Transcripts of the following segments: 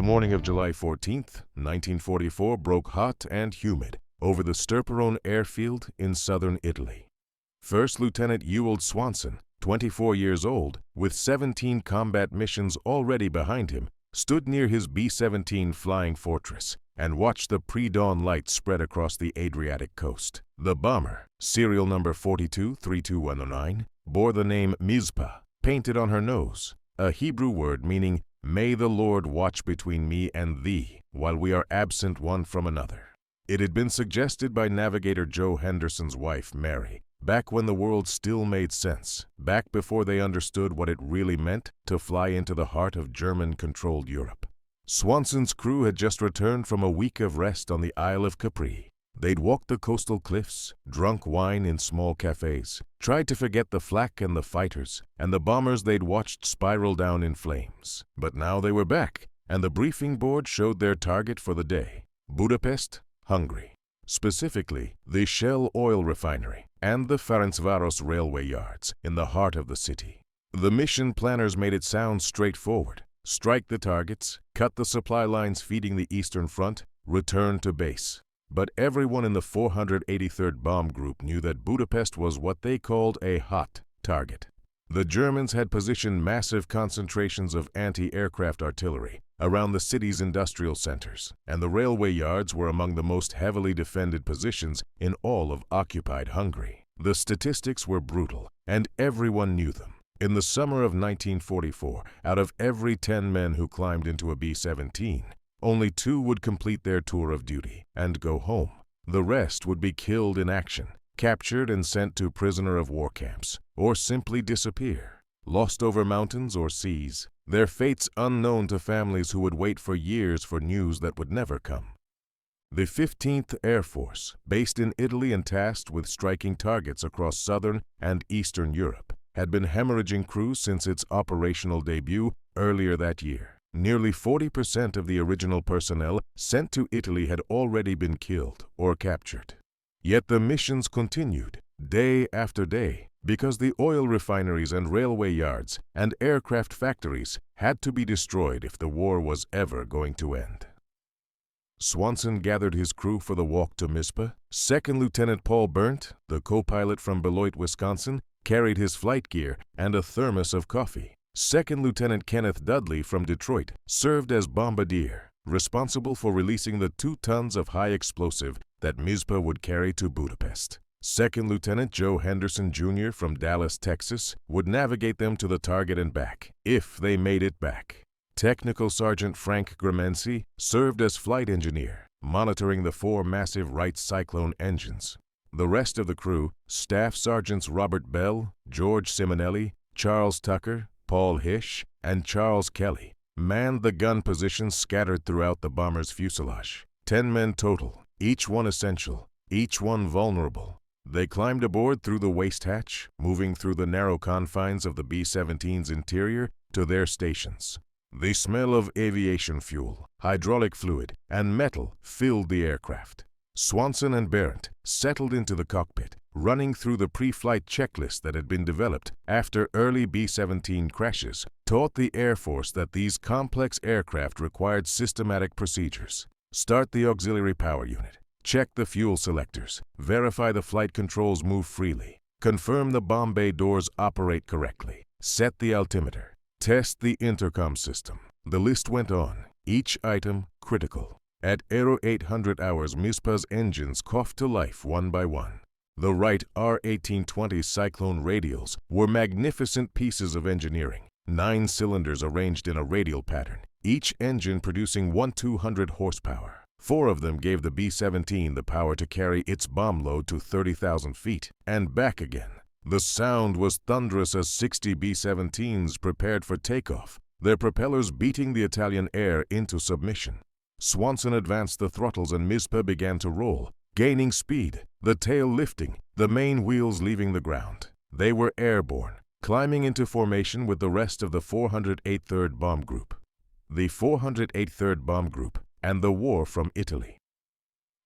The morning of July 14th, 1944 broke hot and humid over the Sturperone airfield in southern Italy. First Lieutenant Ewald Swanson, 24 years old, with 17 combat missions already behind him, stood near his B-17 Flying Fortress and watched the pre-dawn light spread across the Adriatic coast. The bomber, serial number 42-32109, bore the name Mizpah painted on her nose, a Hebrew word meaning, "May the Lord watch between me and thee, while we are absent one from another." It had been suggested by navigator Joe Henderson's wife, Mary, back when the world still made sense, back before they understood what it really meant to fly into the heart of German-controlled Europe. Swanson's crew had just returned from a week of rest on the Isle of Capri. They'd walked the coastal cliffs, drunk wine in small cafes, tried to forget the flak and the fighters, and the bombers they'd watched spiral down in flames. But now they were back, and the briefing board showed their target for the day: Budapest, Hungary. Specifically, the Shell oil refinery and the Ferencváros railway yards in the heart of the city. The mission planners made it sound straightforward: strike the targets, cut the supply lines feeding the Eastern Front, return to base. But everyone in the 483rd Bomb Group knew that Budapest was what they called a hot target. The Germans had positioned massive concentrations of anti-aircraft artillery around the city's industrial centers, and the railway yards were among the most heavily defended positions in all of occupied Hungary. The statistics were brutal, and everyone knew them. In the summer of 1944, out of every 10 men who climbed into a B-17, only 2 would complete their tour of duty and go home. The rest would be killed in action, captured and sent to prisoner of war camps, or simply disappear, lost over mountains or seas, their fates unknown to families who would wait for years for news that would never come. The 15th Air Force, based in Italy and tasked with striking targets across southern and eastern Europe, had been hemorrhaging crews since its operational debut earlier that year. Nearly 40% of the original personnel sent to Italy had already been killed or captured. Yet the missions continued, day after day, because the oil refineries and railway yards and aircraft factories had to be destroyed if the war was ever going to end. Swanson gathered his crew for the walk to Mizpah. Second Lieutenant Paul Berndt, the co-pilot from Beloit, Wisconsin, carried his flight gear and a thermos of coffee. Second Lieutenant Kenneth Dudley from Detroit served as bombardier, responsible for releasing the 2 tons of high explosive that Mizpah would carry to Budapest. Second Lieutenant Joe Henderson Jr. from Dallas, Texas, would navigate them to the target and back, if they made it back. Technical Sergeant Frank Gramensi served as flight engineer, monitoring the 4 massive Wright Cyclone engines. The rest of the crew, Staff Sergeants Robert Bell, George Simonelli, Charles Tucker, Paul Hish, and Charles Kelly, manned the gun positions scattered throughout the bomber's fuselage. 10 men total, each one essential, each one vulnerable. They climbed aboard through the waste hatch, moving through the narrow confines of the B-17's interior to their stations. The smell of aviation fuel, hydraulic fluid, and metal filled the aircraft. Swanson and Berndt settled into the cockpit, running through the pre-flight checklist that had been developed after early B-17 crashes taught the Air Force that these complex aircraft required systematic procedures. Start the auxiliary power unit, check the fuel selectors, verify the flight controls move freely, confirm the bomb bay doors operate correctly, set the altimeter, test the intercom system. The list went on, each item critical. At Aero 800 hours, Mizpah's engines coughed to life one by one. The Wright R-1820 Cyclone radials were magnificent pieces of engineering, 9 cylinders arranged in a radial pattern, each engine producing 1,200 horsepower. 4 of them gave the B-17 the power to carry its bomb load to 30,000 feet and back again. The sound was thunderous as 60 B-17s prepared for takeoff, their propellers beating the Italian air into submission. Swanson advanced the throttles and Mizpah began to roll, gaining speed, the tail lifting, the main wheels leaving the ground. They were airborne, climbing into formation with the rest of the 483rd Bomb Group. The 483rd Bomb Group and the war from Italy.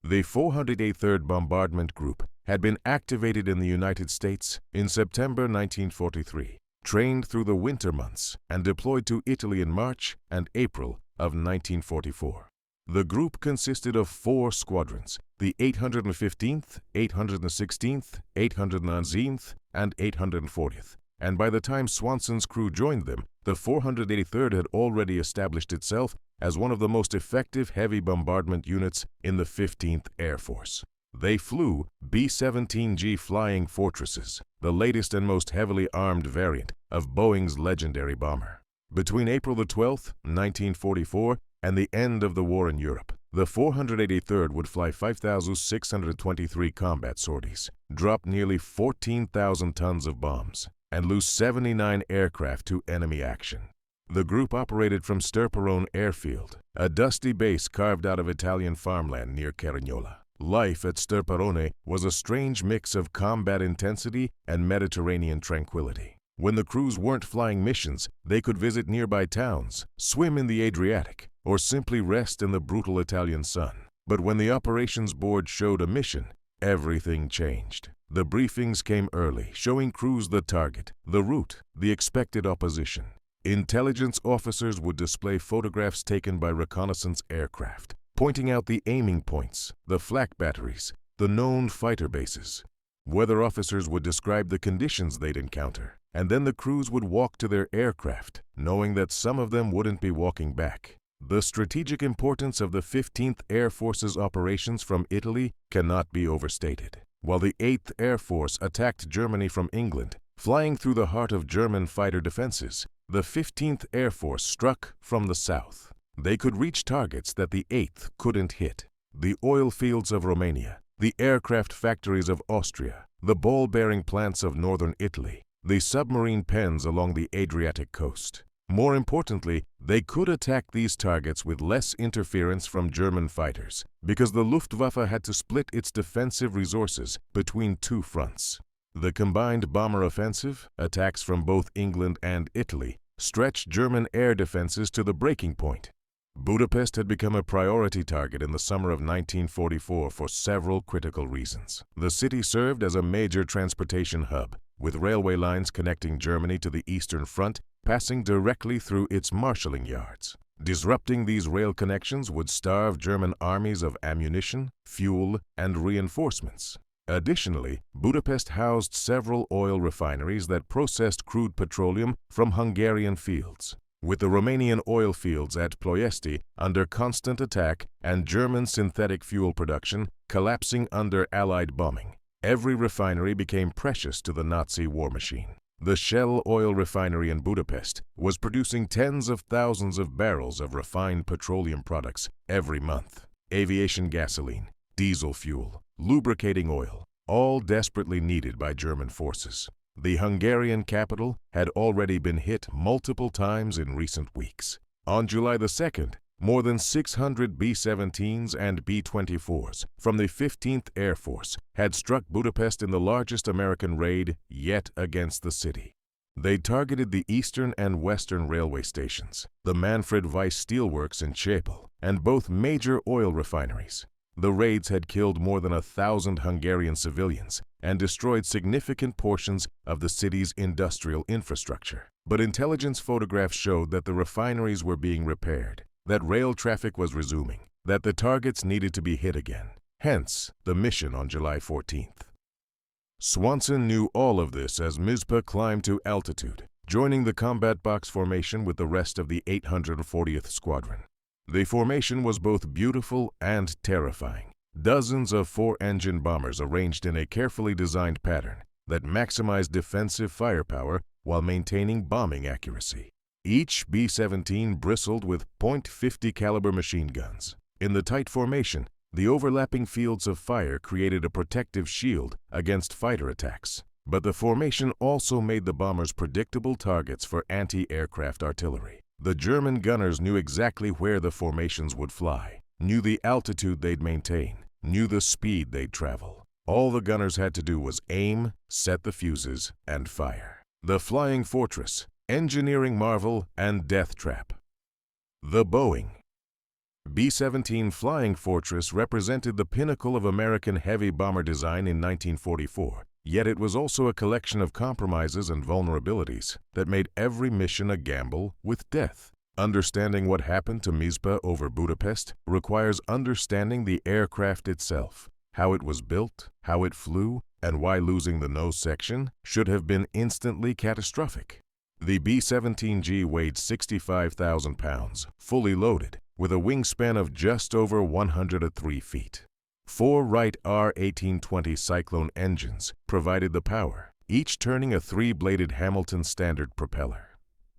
The 483rd Bombardment Group had been activated in the United States in September 1943, trained through the winter months, and deployed to Italy in March and April of 1944. The group consisted of 4 squadrons, the 815th, 816th, 819th, and 840th, and by the time Swanson's crew joined them, the 483rd had already established itself as one of the most effective heavy bombardment units in the 15th Air Force. They flew B-17G Flying Fortresses, the latest and most heavily armed variant of Boeing's legendary bomber. Between April 12, 1944, and the end of the war in Europe, the 483rd would fly 5,623 combat sorties, drop nearly 14,000 tons of bombs, and lose 79 aircraft to enemy action. The group operated from Sterperone Airfield, a dusty base carved out of Italian farmland near Cerignola. Life at Sterperone was a strange mix of combat intensity and Mediterranean tranquility. When the crews weren't flying missions, they could visit nearby towns, swim in the Adriatic, or simply rest in the brutal Italian sun. But when the operations board showed a mission, everything changed. The briefings came early, showing crews the target, the route, the expected opposition. Intelligence officers would display photographs taken by reconnaissance aircraft, pointing out the aiming points, the flak batteries, the known fighter bases. Weather officers would describe the conditions they'd encounter, and then the crews would walk to their aircraft, knowing that some of them wouldn't be walking back. The strategic importance of the 15th Air Force's operations from Italy cannot be overstated. While the 8th Air Force attacked Germany from England, flying through the heart of German fighter defenses, the 15th Air Force struck from the south. They could reach targets that the 8th couldn't hit: the oil fields of Romania, the aircraft factories of Austria, the ball-bearing plants of northern Italy, the submarine pens along the Adriatic coast. More importantly, they could attack these targets with less interference from German fighters, because the Luftwaffe had to split its defensive resources between 2 fronts. The combined bomber offensive, attacks from both England and Italy, stretched German air defenses to the breaking point. Budapest had become a priority target in the summer of 1944 for several critical reasons. The city served as a major transportation hub, with railway lines connecting Germany to the Eastern Front passing directly through its marshalling yards. Disrupting these rail connections would starve German armies of ammunition, fuel, and reinforcements. Additionally, Budapest housed several oil refineries that processed crude petroleum from Hungarian fields. With the Romanian oil fields at Ploiesti under constant attack and German synthetic fuel production collapsing under Allied bombing, every refinery became precious to the Nazi war machine. The Shell oil refinery in Budapest was producing tens of thousands of barrels of refined petroleum products every month. Aviation gasoline, diesel fuel, lubricating oil, all desperately needed by German forces. The Hungarian capital had already been hit multiple times in recent weeks. On July 2nd, more than 600 B-17s and B-24s from the 15th Air Force had struck Budapest in the largest American raid yet against the city. They targeted the eastern and western railway stations, the Manfred Weiss steelworks in Csepel, and both major oil refineries. The raids had killed more than 1,000 Hungarian civilians and destroyed significant portions of the city's industrial infrastructure. But intelligence photographs showed that the refineries were being repaired, that rail traffic was resuming, that the targets needed to be hit again. Hence, the mission on July 14th. Swanson knew all of this as Mizpah climbed to altitude, joining the combat box formation with the rest of the 840th Squadron. The formation was both beautiful and terrifying. Dozens of 4-engine bombers arranged in a carefully designed pattern that maximized defensive firepower while maintaining bombing accuracy. Each B-17 bristled with .50 caliber machine guns. In the tight formation, the overlapping fields of fire created a protective shield against fighter attacks. But the formation also made the bombers predictable targets for anti-aircraft artillery. The German gunners knew exactly where the formations would fly, knew the altitude they'd maintain, knew the speed they'd travel. All the gunners had to do was aim, set the fuses, and fire. The Flying Fortress, engineering marvel, and death trap. The Boeing B-17 Flying Fortress represented the pinnacle of American heavy bomber design in 1944, yet it was also a collection of compromises and vulnerabilities that made every mission a gamble with death. Understanding what happened to Mizpah over Budapest requires understanding the aircraft itself, how it was built, how it flew, and why losing the nose section should have been instantly catastrophic. The B-17G weighed 65,000 pounds, fully loaded, with a wingspan of just over 103 feet. 4 Wright R-1820 Cyclone engines provided the power, each turning a 3-bladed Hamilton standard propeller.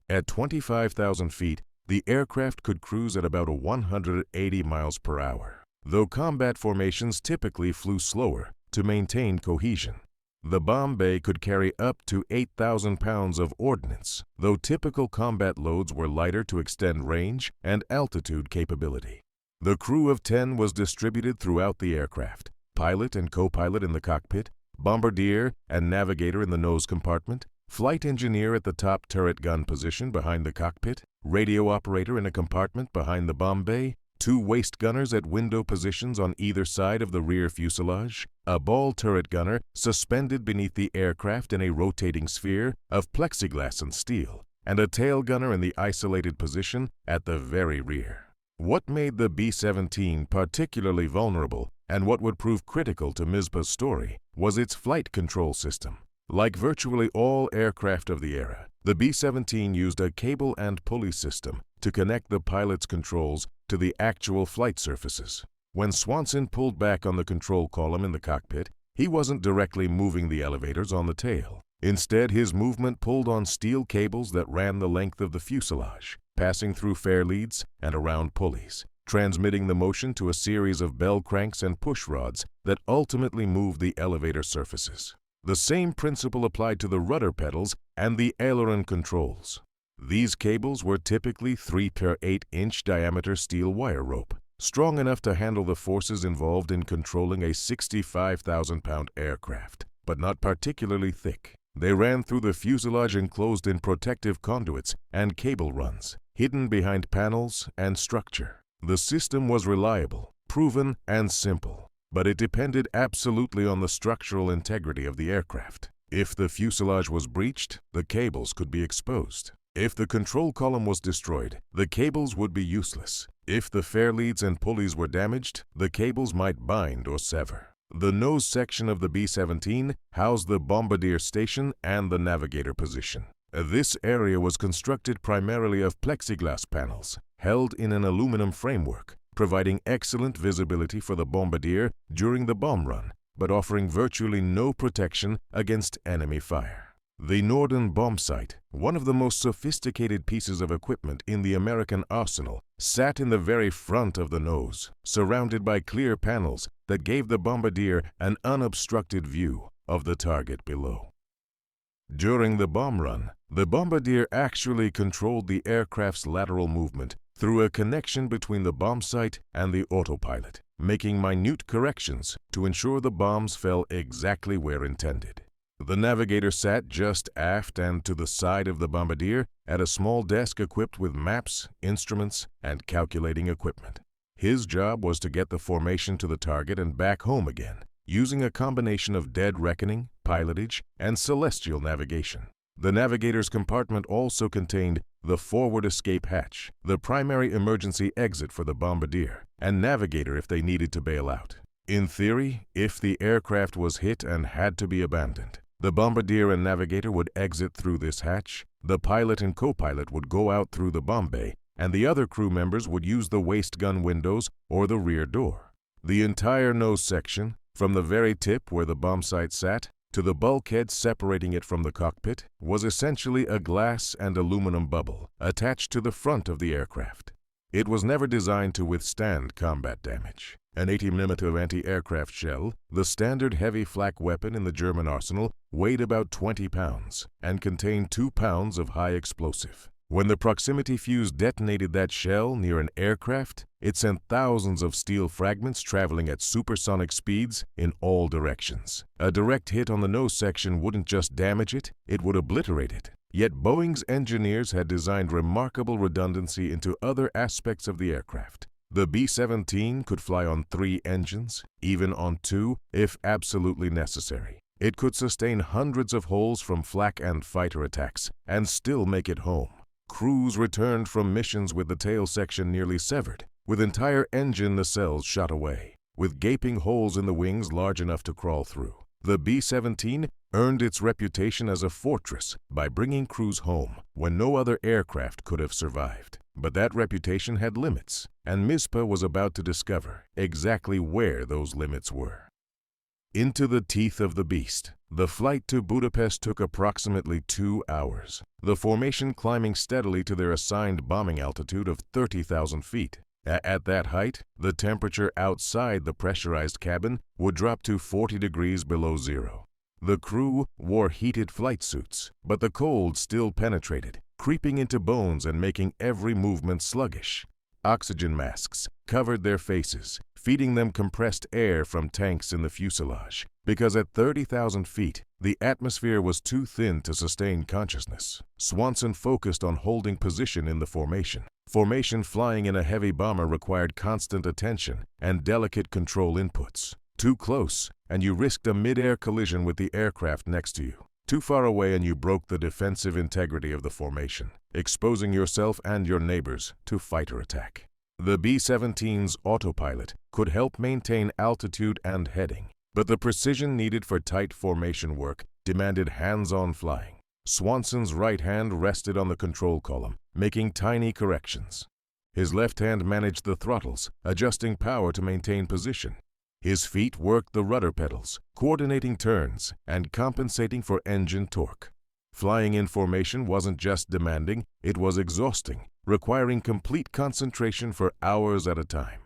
At 25,000 feet, the aircraft could cruise at about 180 miles per hour, though combat formations typically flew slower to maintain cohesion. The bomb bay could carry up to 8,000 pounds of ordnance, though typical combat loads were lighter to extend range and altitude capability. The crew of 10 was distributed throughout the aircraft, pilot and co-pilot in the cockpit, bombardier and navigator in the nose compartment, flight engineer at the top turret gun position behind the cockpit, radio operator in a compartment behind the bomb bay, 2 waist gunners at window positions on either side of the rear fuselage, a ball turret gunner suspended beneath the aircraft in a rotating sphere of plexiglass and steel, and a tail gunner in the isolated position at the very rear. What made the B-17 particularly vulnerable and what would prove critical to Mizpah's story was its flight control system. Like virtually all aircraft of the era, the B-17 used a cable and pulley system to connect the pilot's controls to the actual flight surfaces. When Swanson pulled back on the control column in the cockpit, he wasn't directly moving the elevators on the tail. Instead, his movement pulled on steel cables that ran the length of the fuselage, passing through fair leads and around pulleys, transmitting the motion to a series of bell cranks and push rods that ultimately moved the elevator surfaces. The same principle applied to the rudder pedals and the aileron controls. These cables were typically 3 per 8-inch diameter steel wire rope, strong enough to handle the forces involved in controlling a 65,000-pound aircraft, but not particularly thick. They ran through the fuselage enclosed in protective conduits and cable runs, hidden behind panels and structure. The system was reliable, proven, and simple, but it depended absolutely on the structural integrity of the aircraft. If the fuselage was breached, the cables could be exposed. If the control column was destroyed, the cables would be useless. If the fairleads and pulleys were damaged, the cables might bind or sever. The nose section of the B-17 housed the bombardier station and the navigator position. This area was constructed primarily of plexiglass panels, held in an aluminum framework, providing excellent visibility for the bombardier during the bomb run, but offering virtually no protection against enemy fire. The Norden bomb sight, one of the most sophisticated pieces of equipment in the American arsenal, sat in the very front of the nose, surrounded by clear panels that gave the bombardier an unobstructed view of the target below. During the bomb run, the bombardier actually controlled the aircraft's lateral movement through a connection between the bomb sight and the autopilot, making minute corrections to ensure the bombs fell exactly where intended. The navigator sat just aft and to the side of the bombardier at a small desk equipped with maps, instruments, and calculating equipment. His job was to get the formation to the target and back home again, using a combination of dead reckoning, pilotage, and celestial navigation. The navigator's compartment also contained the forward escape hatch, the primary emergency exit for the bombardier, and navigator if they needed to bail out. In theory, if the aircraft was hit and had to be abandoned, the bombardier and navigator would exit through this hatch, the pilot and co-pilot would go out through the bomb bay, and the other crew members would use the waist gun windows or the rear door. The entire nose section, from the very tip where the bomb sight sat to the bulkhead separating it from the cockpit, was essentially a glass and aluminum bubble attached to the front of the aircraft. It was never designed to withstand combat damage. An 80mm anti-aircraft shell, the standard heavy flak weapon in the German arsenal, weighed about 20 pounds and contained 2 pounds of high explosive. When the proximity fuse detonated that shell near an aircraft, it sent thousands of steel fragments traveling at supersonic speeds in all directions. A direct hit on the nose section wouldn't just damage it, it would obliterate it. Yet Boeing's engineers had designed remarkable redundancy into other aspects of the aircraft. The B-17 could fly on 3 engines, even on 2 if absolutely necessary. It could sustain hundreds of holes from flak and fighter attacks and still make it home. crews returned from missions with the tail section nearly severed, with entire engine nacelles shot away, with gaping holes in the wings large enough to crawl through. The B-17 earned its reputation as a fortress by bringing crews home when no other aircraft could have survived. But that reputation had limits, and Mizpah was about to discover exactly where those limits were. Into the teeth of the beast, the flight to Budapest took approximately 2 hours, the formation climbing steadily to their assigned bombing altitude of 30,000 feet. At that height, the temperature outside the pressurized cabin would drop to 40 degrees below zero. The crew wore heated flight suits, but the cold still penetrated, creeping into bones and making every movement sluggish. Oxygen masks covered their faces, feeding them compressed air from tanks in the fuselage, because at 30,000 feet, the atmosphere was too thin to sustain consciousness. Swanson focused on holding position in the formation. Formation flying in a heavy bomber required constant attention and delicate control inputs. Too close, and you risked a mid-air collision with the aircraft next to you. Too far away and you broke the defensive integrity of the formation, exposing yourself and your neighbors to fighter attack. The B-17's autopilot could help maintain altitude and heading, but the precision needed for tight formation work demanded hands-on flying. Swanson's right hand rested on the control column, making tiny corrections. His left hand managed the throttles, adjusting power to maintain position. His feet worked the rudder pedals, coordinating turns and compensating for engine torque. Flying in formation wasn't just demanding, it was exhausting, requiring complete concentration for hours at a time.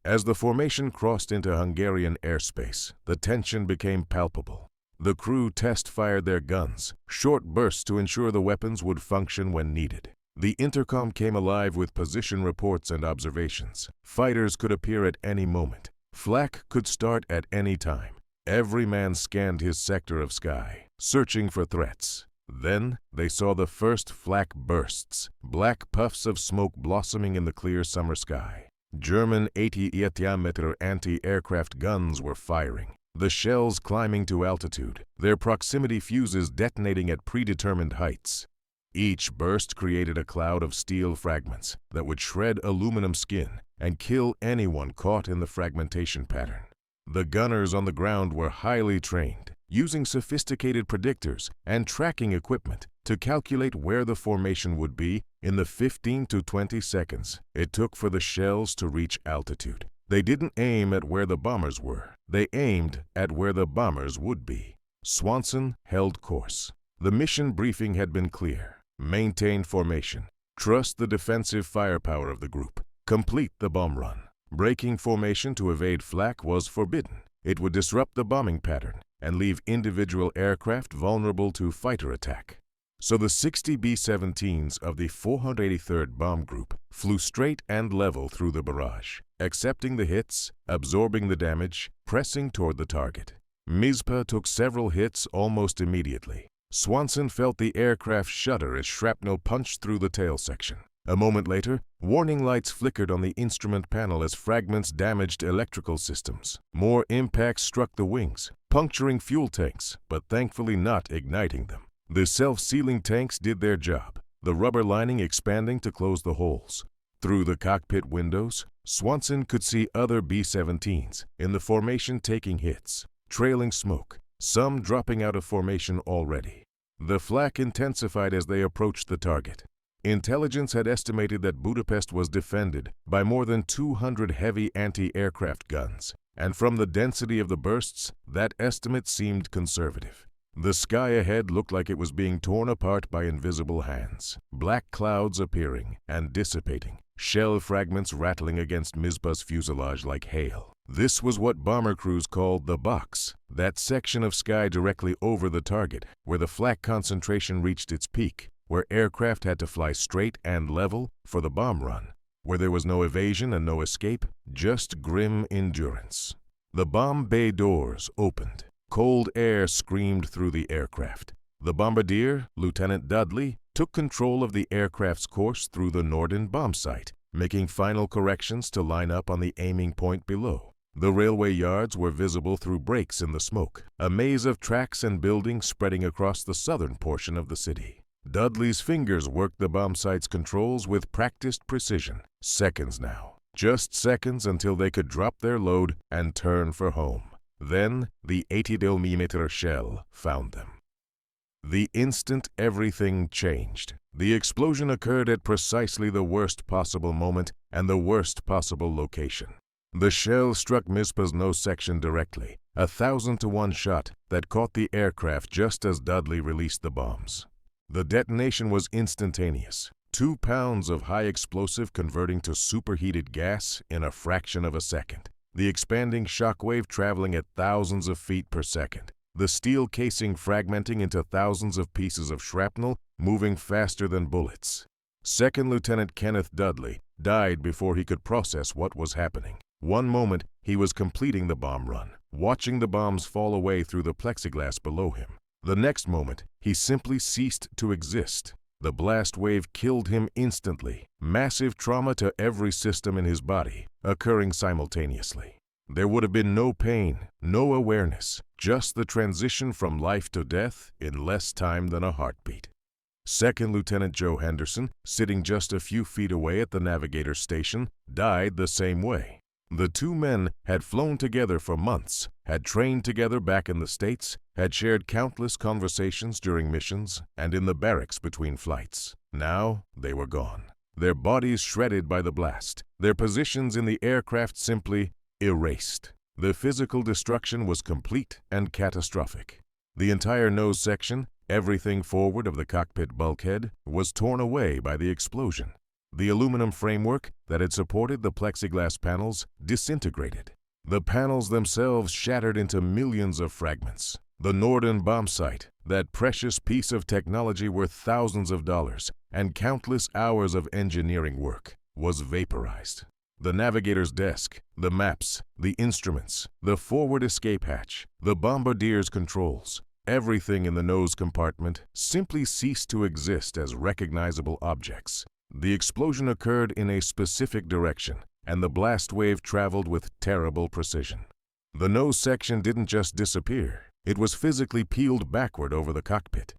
As the formation crossed into Hungarian airspace, the tension became palpable. The crew test-fired their guns, short bursts to ensure the weapons would function when needed. The intercom came alive with position reports and observations. Fighters could appear at any moment. Flak could start at any time. Every man scanned his sector of sky, searching for threats. Then they saw the first flak bursts, black puffs of smoke blossoming in the clear summer sky. German 80-diameter anti-aircraft guns were firing, the shells climbing to altitude, their proximity fuses detonating at predetermined heights. Each burst created a cloud of steel fragments that would shred aluminum skin and kill anyone caught in the fragmentation pattern. The gunners on the ground were highly trained, using sophisticated predictors and tracking equipment to calculate where the formation would be in the 15 to 20 seconds it took for the shells to reach altitude. They didn't aim at where the bombers were. They aimed at where the bombers would be. Swanson held course. The mission briefing had been clear. Maintain formation. Trust the defensive firepower of the group. Complete the bomb run. Breaking formation to evade flak was forbidden. It would disrupt the bombing pattern and leave individual aircraft vulnerable to fighter attack. So the 60 B-17s of the 483rd Bomb Group flew straight and level through the barrage, accepting the hits, absorbing the damage, pressing toward the target. Mizpah took several hits almost immediately. Swanson felt the aircraft shudder as shrapnel punched through the tail section. A moment later, warning lights flickered on the instrument panel as fragments damaged electrical systems. More impacts struck the wings, puncturing fuel tanks, but thankfully not igniting them. The self-sealing tanks did their job, the rubber lining expanding to close the holes. Through the cockpit windows, Swanson could see other B-17s in the formation taking hits, trailing smoke, some dropping out of formation already. The flak intensified as they approached the target. Intelligence had estimated that Budapest was defended by more than 200 heavy anti-aircraft guns, and from the density of the bursts, that estimate seemed conservative. The sky ahead looked like it was being torn apart by invisible hands, black clouds appearing and dissipating, shell fragments rattling against Mizpah's fuselage like hail. This was what bomber crews called the box, that section of sky directly over the target, where the flak concentration reached its peak, where aircraft had to fly straight and level for the bomb run, where there was no evasion and no escape, just grim endurance. The bomb bay doors opened. Cold air screamed through the aircraft. The bombardier, Lieutenant Dudley, took control of the aircraft's course through the Norden bomb site, making final corrections to line up on the aiming point below. The railway yards were visible through breaks in the smoke, a maze of tracks and buildings spreading across the southern portion of the city. Dudley's fingers worked the bomb site's controls with practiced precision. Seconds now. Just seconds until they could drop their load and turn for home. Then the 80mm shell found them. The instant everything changed. The explosion occurred at precisely the worst possible moment and the worst possible location. The shell struck Mizpah's nose section directly, a 1,000-to-1 shot that caught the aircraft just as Dudley released the bombs. The detonation was instantaneous. 2 pounds of high explosive converting to superheated gas in a fraction of a second. The expanding shockwave traveling at thousands of feet per second. The steel casing fragmenting into thousands of pieces of shrapnel, moving faster than bullets. Second Lieutenant Kenneth Dudley died before he could process what was happening. One moment, he was completing the bomb run, watching the bombs fall away through the plexiglass below him. The next moment, he simply ceased to exist. The blast wave killed him instantly, massive trauma to every system in his body, occurring simultaneously. There would have been no pain, no awareness, just the transition from life to death in less time than a heartbeat. Second Lieutenant Joe Henderson, sitting just a few feet away at the navigator station, died the same way. The two men had flown together for months, had trained together back in the States, had shared countless conversations during missions and in the barracks between flights. Now they were gone. Their bodies shredded by the blast, their positions in the aircraft simply erased. The physical destruction was complete and catastrophic. The entire nose section, everything forward of the cockpit bulkhead, was torn away by the explosion. The aluminum framework that had supported the plexiglass panels disintegrated. The panels themselves shattered into millions of fragments. The Norden bomb site, that precious piece of technology worth thousands of dollars and countless hours of engineering work, was vaporized. The navigator's desk, the maps, the instruments, the forward escape hatch, the bombardier's controls, everything in the nose compartment simply ceased to exist as recognizable objects. The explosion occurred in a specific direction, and the blast wave traveled with terrible precision. The nose section didn't just disappear, it was physically peeled backward over the cockpit.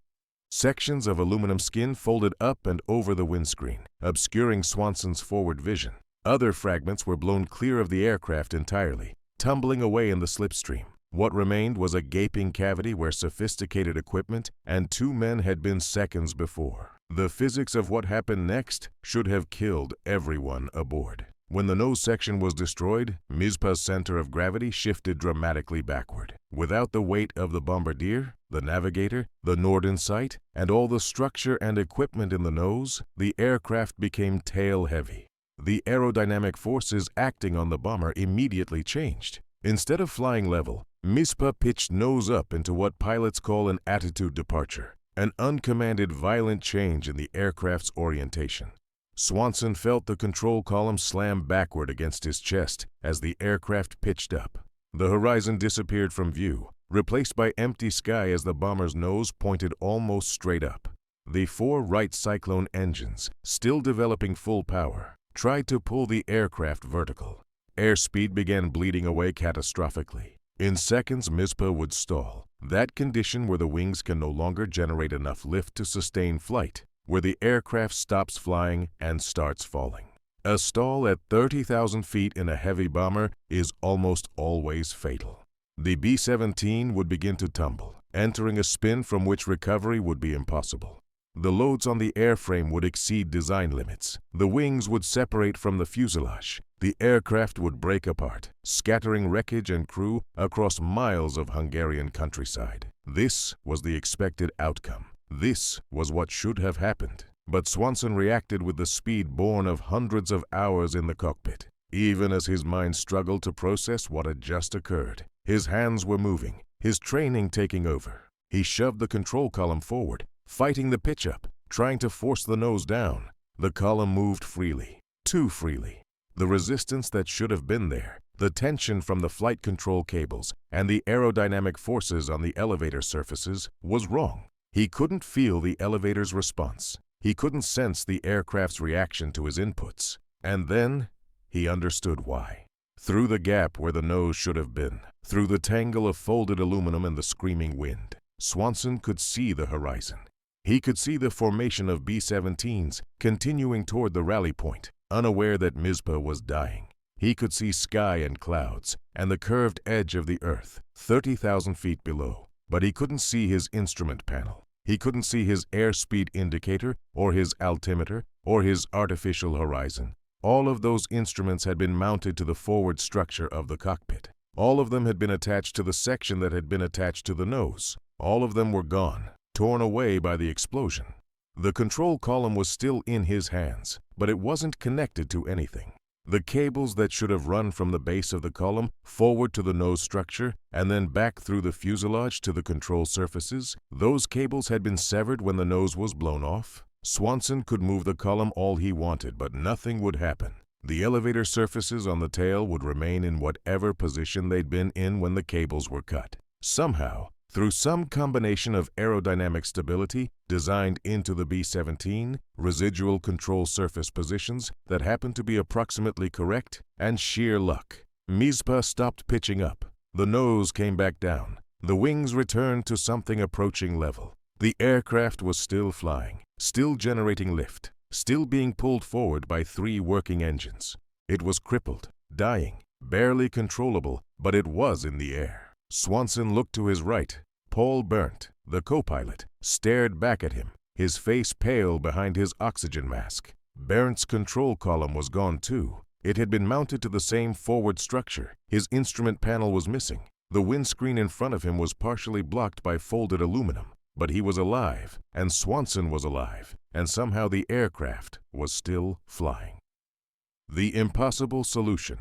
Sections of aluminum skin folded up and over the windscreen, obscuring Swanson's forward vision. Other fragments were blown clear of the aircraft entirely, tumbling away in the slipstream. What remained was a gaping cavity where sophisticated equipment and two men had been seconds before. The physics of what happened next should have killed everyone aboard. When the nose section was destroyed, Mizpah's center of gravity shifted dramatically backward. Without the weight of the bombardier, the navigator, the Norden site, and all the structure and equipment in the nose, the aircraft became tail-heavy. The aerodynamic forces acting on the bomber immediately changed. Instead of flying level, Mizpah pitched nose up into what pilots call an attitude departure, an uncommanded violent change in the aircraft's orientation. Swanson felt the control column slam backward against his chest as the aircraft pitched up. The horizon disappeared from view, replaced by empty sky as the bomber's nose pointed almost straight up. The four Wright Cyclone engines, still developing full power, tried to pull the aircraft vertical. Airspeed began bleeding away catastrophically. In seconds, Mizpah would stall. That condition where the wings can no longer generate enough lift to sustain flight, where the aircraft stops flying and starts falling. A stall at 30,000 feet in a heavy bomber is almost always fatal. The B-17 would begin to tumble, entering a spin from which recovery would be impossible. The loads on the airframe would exceed design limits. The wings would separate from the fuselage. The aircraft would break apart, scattering wreckage and crew across miles of Hungarian countryside. This was the expected outcome. This was what should have happened. But Swanson reacted with the speed born of hundreds of hours in the cockpit. Even as his mind struggled to process what had just occurred, his hands were moving, his training taking over. He shoved the control column forward, fighting the pitch-up, trying to force the nose down. The column moved freely, too freely. The resistance that should have been there, the tension from the flight control cables, and the aerodynamic forces on the elevator surfaces was wrong. He couldn't feel the elevator's response. He couldn't sense the aircraft's reaction to his inputs. And then he understood why. Through the gap where the nose should have been, through the tangle of folded aluminum and the screaming wind, Swanson could see the horizon. He could see the formation of B-17s continuing toward the rally point, unaware that Mizpah was dying. He could see sky and clouds and the curved edge of the earth 30,000 feet below, but he couldn't see his instrument panel. He couldn't see his airspeed indicator or his altimeter or his artificial horizon. All of those instruments had been mounted to the forward structure of the cockpit. All of them had been attached to the section that had been attached to the nose. All of them were gone, torn away by the explosion. The control column was still in his hands, but it wasn't connected to anything. The cables that should have run from the base of the column forward to the nose structure and then back through the fuselage to the control surfaces, those cables had been severed when the nose was blown off. Swanson could move the column all he wanted, but nothing would happen. The elevator surfaces on the tail would remain in whatever position they'd been in when the cables were cut. Somehow, through some combination of aerodynamic stability designed into the B-17, residual control surface positions that happened to be approximately correct, and sheer luck, Mizpah stopped pitching up. The nose came back down. The wings returned to something approaching level. The aircraft was still flying, still generating lift, still being pulled forward by 3 working engines. It was crippled, dying, barely controllable, but it was in the air. Swanson looked to his right. Paul Berndt, the co-pilot, stared back at him, his face pale behind his oxygen mask. Berndt's control column was gone too. It had been mounted to the same forward structure. His instrument panel was missing. The windscreen in front of him was partially blocked by folded aluminum. But he was alive, and Swanson was alive, and somehow the aircraft was still flying. The impossible solution.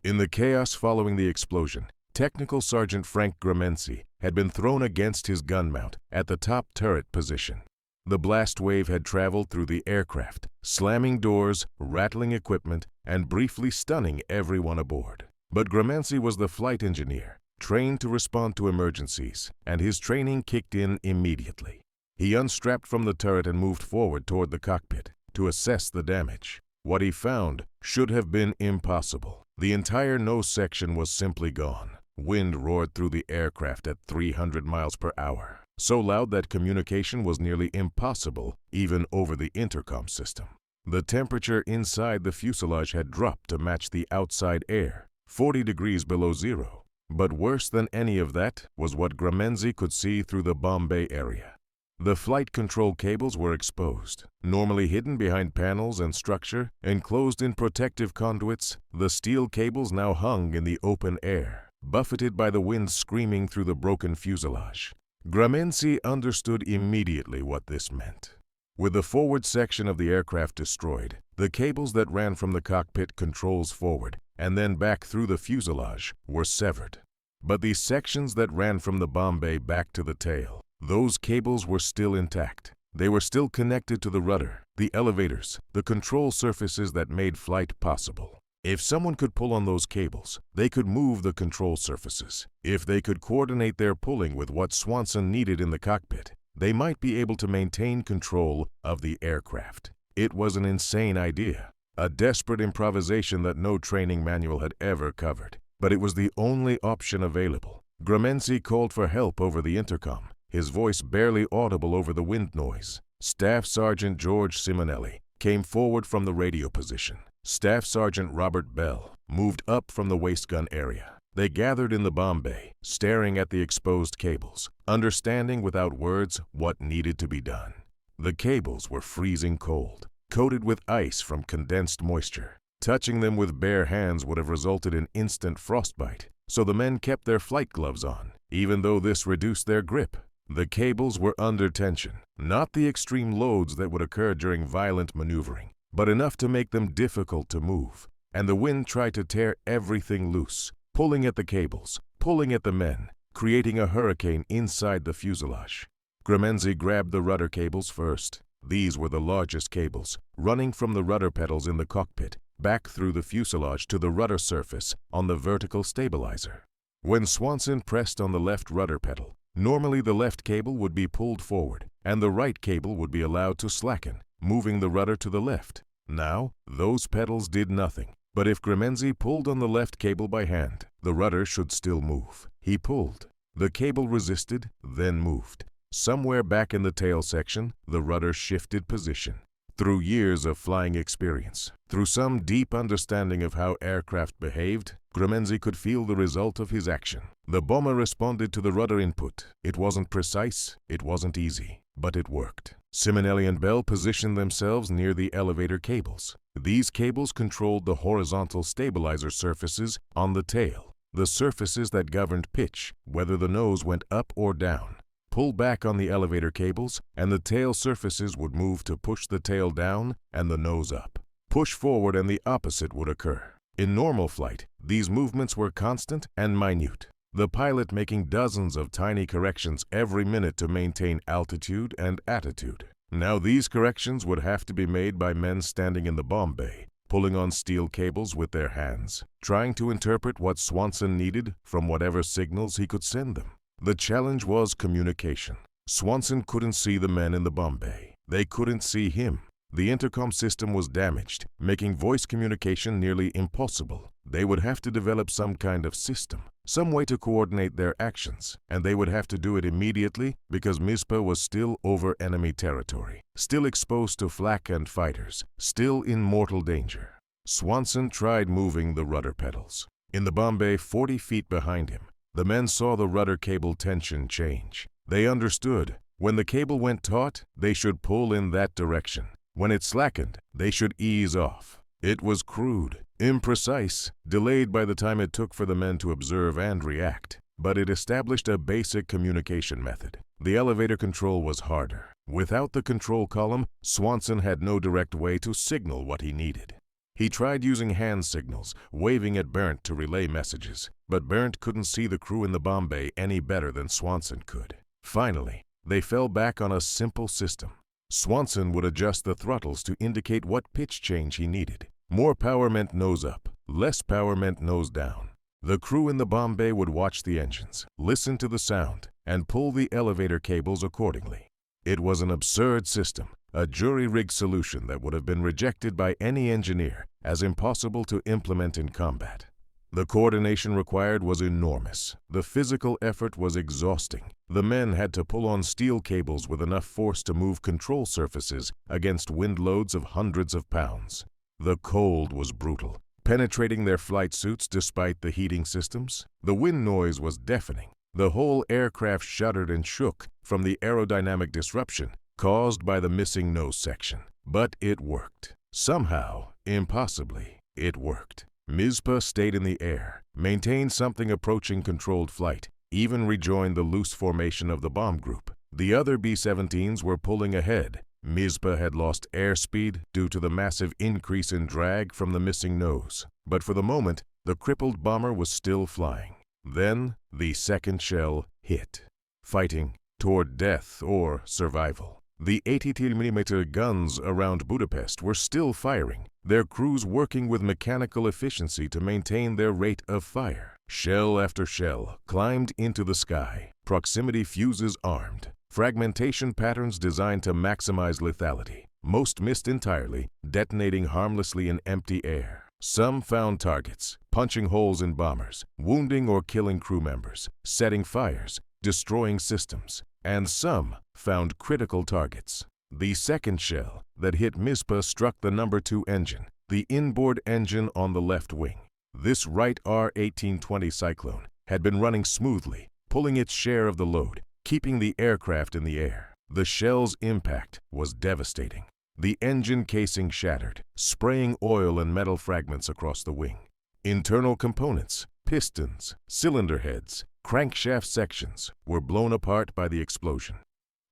In the chaos following the explosion, Technical Sergeant Frank Gramensi had been thrown against his gun mount at the top turret position. The blast wave had traveled through the aircraft, slamming doors, rattling equipment, and briefly stunning everyone aboard. But Gramensi was the flight engineer, trained to respond to emergencies, and his training kicked in immediately. He unstrapped from the turret and moved forward toward the cockpit to assess the damage. What he found should have been impossible. The entire nose section was simply gone. Wind roared through the aircraft at 300 miles per hour, so loud that communication was nearly impossible even over the intercom system. The temperature inside the fuselage had dropped to match the outside air, 40 degrees below zero. But worse than any of that was what Gramensi could see through the bomb bay area. The flight control cables were exposed. Normally hidden behind panels and structure, enclosed in protective conduits, the steel cables now hung in the open air, buffeted by the wind screaming through the broken fuselage. Gramensi understood immediately what this meant. With the forward section of the aircraft destroyed, the cables that ran from the cockpit controls forward and then back through the fuselage were severed. But the sections that ran from the bomb bay back to the tail, those cables were still intact. They were still connected to the rudder, the elevators, the control surfaces that made flight possible. If someone could pull on those cables, they could move the control surfaces. If they could coordinate their pulling with what Swanson needed in the cockpit, they might be able to maintain control of the aircraft. It was an insane idea, a desperate improvisation that no training manual had ever covered. But it was the only option available. Gramensi called for help over the intercom, his voice barely audible over the wind noise. Staff Sergeant George Simonelli came forward from the radio position. Staff Sergeant Robert Bell moved up from the waist gun area. They gathered in the bomb bay, staring at the exposed cables, understanding without words what needed to be done. The cables were freezing cold, coated with ice from condensed moisture. Touching them with bare hands would have resulted in instant frostbite, so the men kept their flight gloves on, even though this reduced their grip. The cables were under tension, not the extreme loads that would occur during violent maneuvering, but enough to make them difficult to move, and the wind tried to tear everything loose, pulling at the cables, pulling at the men, creating a hurricane inside the fuselage. Gramensi grabbed the rudder cables first. These were the largest cables, running from the rudder pedals in the cockpit, back through the fuselage to the rudder surface on the vertical stabilizer. When Swanson pressed on the left rudder pedal, normally the left cable would be pulled forward, and the right cable would be allowed to slacken, moving the rudder to the left. Now, those pedals did nothing. But if Gramensi pulled on the left cable by hand, the rudder should still move. He pulled. The cable resisted, then moved. Somewhere back in the tail section, the rudder shifted position. Through years of flying experience, through some deep understanding of how aircraft behaved, Gramenzi could feel the result of his action. The bomber responded to the rudder input. It wasn't precise, it wasn't easy, but it worked. Simonelli and Bell positioned themselves near the elevator cables. These cables controlled the horizontal stabilizer surfaces on the tail, the surfaces that governed pitch, whether the nose went up or down. Pull back on the elevator cables, and the tail surfaces would move to push the tail down and the nose up. Push forward and the opposite would occur. In normal flight, these movements were constant and minute, the pilot making dozens of tiny corrections every minute to maintain altitude and attitude. Now these corrections would have to be made by men standing in the bomb bay, pulling on steel cables with their hands, trying to interpret what Swanson needed from whatever signals he could send them. The challenge was communication. Swanson couldn't see the men in the bomb bay. They couldn't see him. The intercom system was damaged, making voice communication nearly impossible. They would have to develop some kind of system, some way to coordinate their actions, and they would have to do it immediately because Mizpah was still over enemy territory, still exposed to flak and fighters, still in mortal danger. Swanson tried moving the rudder pedals. In the bomb bay 40 feet behind him, the men saw the rudder cable tension change. They understood. When the cable went taut, they should pull in that direction. When it slackened, they should ease off. It was crude, imprecise, delayed by the time it took for the men to observe and react, but it established a basic communication method. The elevator control was harder. Without the control column, Swanson had no direct way to signal what he needed. He tried using hand signals, waving at Berndt to relay messages, but Berndt couldn't see the crew in the bomb bay any better than Swanson could. Finally, they fell back on a simple system. Swanson would adjust the throttles to indicate what pitch change he needed. More power meant nose up, less power meant nose down. The crew in the bomb bay would watch the engines, listen to the sound, and pull the elevator cables accordingly. It was an absurd system, a jury-rigged solution that would have been rejected by any engineer as impossible to implement in combat. The coordination required was enormous. The physical effort was exhausting. The men had to pull on steel cables with enough force to move control surfaces against wind loads of hundreds of pounds. The cold was brutal, penetrating their flight suits despite the heating systems. The wind noise was deafening. The whole aircraft shuddered and shook from the aerodynamic disruption caused by the missing nose section. But it worked. Somehow, impossibly, it worked. Mizpah stayed in the air, maintained something approaching controlled flight, even rejoined the loose formation of the bomb group. The other B-17s were pulling ahead. Mizpah had lost airspeed due to the massive increase in drag from the missing nose. But for the moment, the crippled bomber was still flying. Then, the second shell hit, fighting toward death or survival. The 80mm guns around Budapest were still firing, their crews working with mechanical efficiency to maintain their rate of fire. Shell after shell climbed into the sky, proximity fuses armed, fragmentation patterns designed to maximize lethality. Most missed entirely, detonating harmlessly in empty air. Some found targets, punching holes in bombers, wounding or killing crew members, setting fires, destroying systems, and some found critical targets. The second shell that hit Mizpah struck the number 2 engine, the inboard engine on the left wing. This Wright R-1820 Cyclone had been running smoothly, pulling its share of the load, keeping the aircraft in the air. The shell's impact was devastating. The engine casing shattered, spraying oil and metal fragments across the wing. Internal components, pistons, cylinder heads, crankshaft sections were blown apart by the explosion.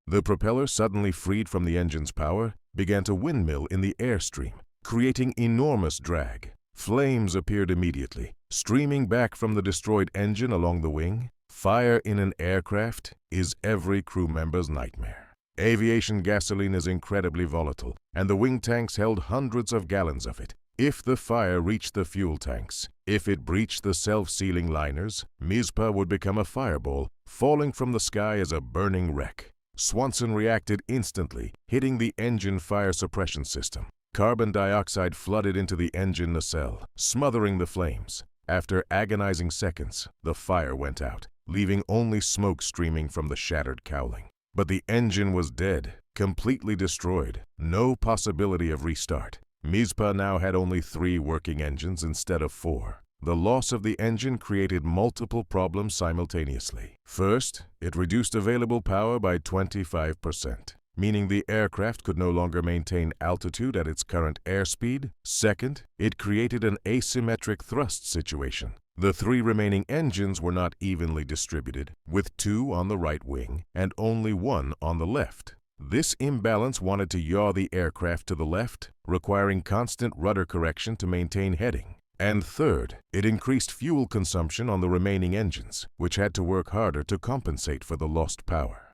The propeller, suddenly freed from the engine's power, began to windmill in the airstream, creating enormous drag. Flames appeared immediately, streaming back from the destroyed engine along the wing. Fire in an aircraft is every crew member's nightmare. Aviation gasoline is incredibly volatile, and the wing tanks held hundreds of gallons of it. If the fire reached the fuel tanks, if it breached the self-sealing liners, Mizpah would become a fireball, falling from the sky as a burning wreck. Swanson reacted instantly, hitting the engine fire suppression system. Carbon dioxide flooded into the engine nacelle, smothering the flames. After agonizing seconds, the fire went out, leaving only smoke streaming from the shattered cowling. But the engine was dead, completely destroyed, no possibility of restart. Mizpah now had only 3 working engines instead of 4. The loss of the engine created multiple problems simultaneously. First, it reduced available power by 25%, meaning the aircraft could no longer maintain altitude at its current airspeed. Second, it created an asymmetric thrust situation. The 3 remaining engines were not evenly distributed, with 2 on the right wing and only 1 on the left. This imbalance wanted to yaw the aircraft to the left, requiring constant rudder correction to maintain heading. And third, it increased fuel consumption on the remaining engines, which had to work harder to compensate for the lost power.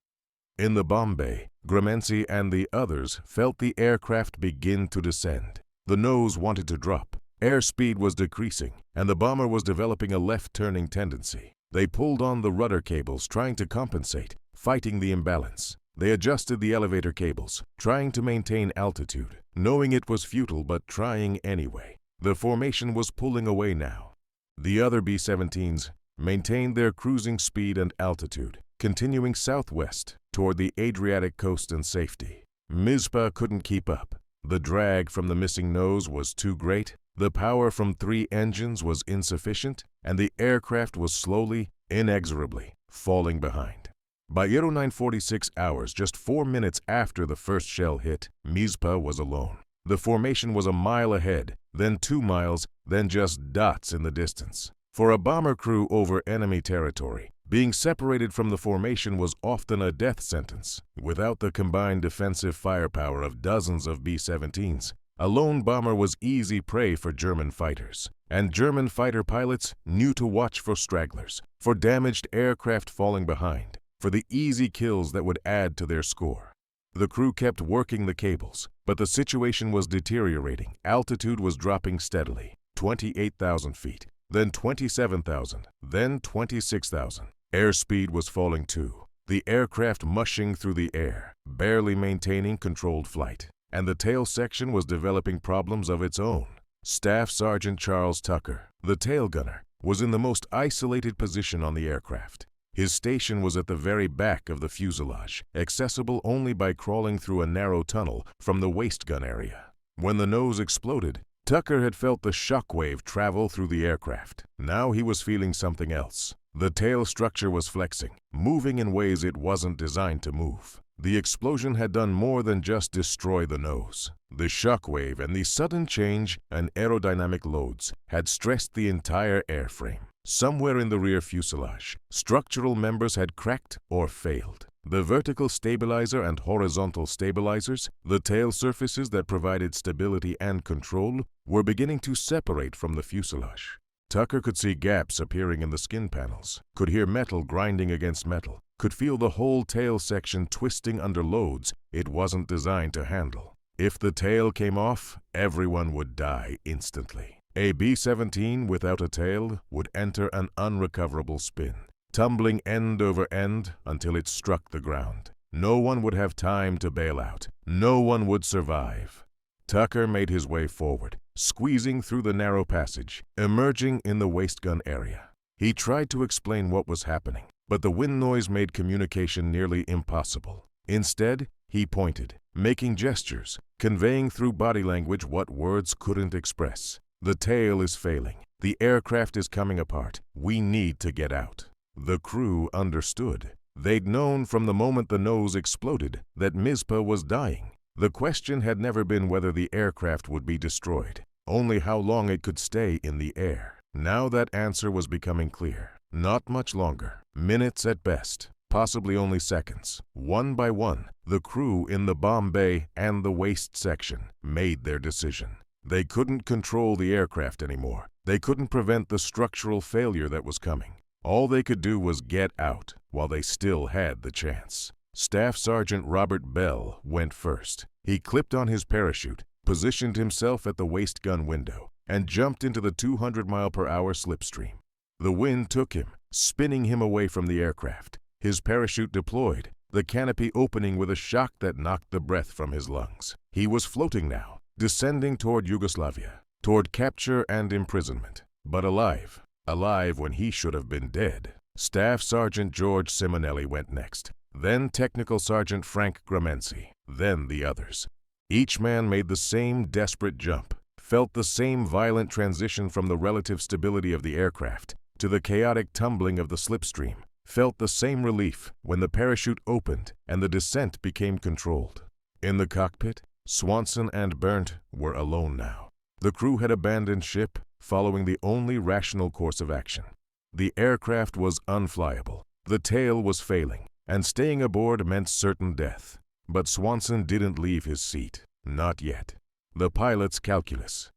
In the bomb bay, Gramency and the others felt the aircraft begin to descend. The nose wanted to drop, airspeed was decreasing, and the bomber was developing a left-turning tendency. They pulled on the rudder cables, trying to compensate, fighting the imbalance. They adjusted the elevator cables, trying to maintain altitude, knowing it was futile but trying anyway. The formation was pulling away now. The other B-17s maintained their cruising speed and altitude, continuing southwest toward the Adriatic coast and safety. Mizpah couldn't keep up. The drag from the missing nose was too great, the power from 3 engines was insufficient, and the aircraft was slowly, inexorably, falling behind. By 0946 hours, just 4 minutes after the first shell hit, Mizpah was alone. The formation was a mile ahead, then 2 miles, then just dots in the distance. For a bomber crew over enemy territory, being separated from the formation was often a death sentence. Without the combined defensive firepower of dozens of B-17s, a lone bomber was easy prey for German fighters. And German fighter pilots knew to watch for stragglers, for damaged aircraft falling behind, for the easy kills that would add to their score. The crew kept working the cables, but the situation was deteriorating. Altitude was dropping steadily, 28,000 feet, then 27,000, then 26,000. Airspeed was falling too, the aircraft mushing through the air, barely maintaining controlled flight. And the tail section was developing problems of its own. Staff Sergeant Charles Tucker, the tail gunner, was in the most isolated position on the aircraft. His station was at the very back of the fuselage, accessible only by crawling through a narrow tunnel from the waist gun area. When the nose exploded, Tucker had felt the shockwave travel through the aircraft. Now he was feeling something else. The tail structure was flexing, moving in ways it wasn't designed to move. The explosion had done more than just destroy the nose. The shockwave and the sudden change in aerodynamic loads had stressed the entire airframe. Somewhere in the rear fuselage, structural members had cracked or failed. The vertical stabilizer and horizontal stabilizers, the tail surfaces that provided stability and control, were beginning to separate from the fuselage. Tucker could see gaps appearing in the skin panels, could hear metal grinding against metal, could feel the whole tail section twisting under loads it wasn't designed to handle. If the tail came off, everyone would die instantly. A B-17 without a tail would enter an unrecoverable spin, tumbling end over end until it struck the ground. No one would have time to bail out. No one would survive. Tucker made his way forward, squeezing through the narrow passage, emerging in the waist gun area. He tried to explain what was happening, but the wind noise made communication nearly impossible. Instead, he pointed, making gestures, conveying through body language what words couldn't express. The tail is failing. The aircraft is coming apart. We need to get out. The crew understood. They'd known from the moment the nose exploded that Mizpah was dying. The question had never been whether the aircraft would be destroyed, only how long it could stay in the air. Now that answer was becoming clear. Not much longer. Minutes at best. Possibly only seconds. One by one, the crew in the bomb bay and the waist section made their decision. They couldn't control the aircraft anymore. They couldn't prevent the structural failure that was coming. All they could do was get out while they still had the chance. Staff Sergeant Robert Bell went first. He clipped on his parachute, positioned himself at the waist gun window, and jumped into the 200-mile-per-hour slipstream. The wind took him, spinning him away from the aircraft. His parachute deployed, the canopy opening with a shock that knocked the breath from his lungs. He was floating now, descending toward Yugoslavia, toward capture and imprisonment, but alive. Alive when he should have been dead. Staff Sergeant George Simonelli went next. then Technical Sergeant Frank Gramensi, then the others. Each man made the same desperate jump, felt the same violent transition from the relative stability of the aircraft to the chaotic tumbling of the slipstream, felt the same relief when the parachute opened and the descent became controlled. In the cockpit, Swanson and Berndt were alone now. The crew had abandoned ship, following the only rational course of action. The aircraft was unflyable, the tail was failing, and staying aboard meant certain death. But Swanson didn't leave his seat, not yet. The pilot's calculus.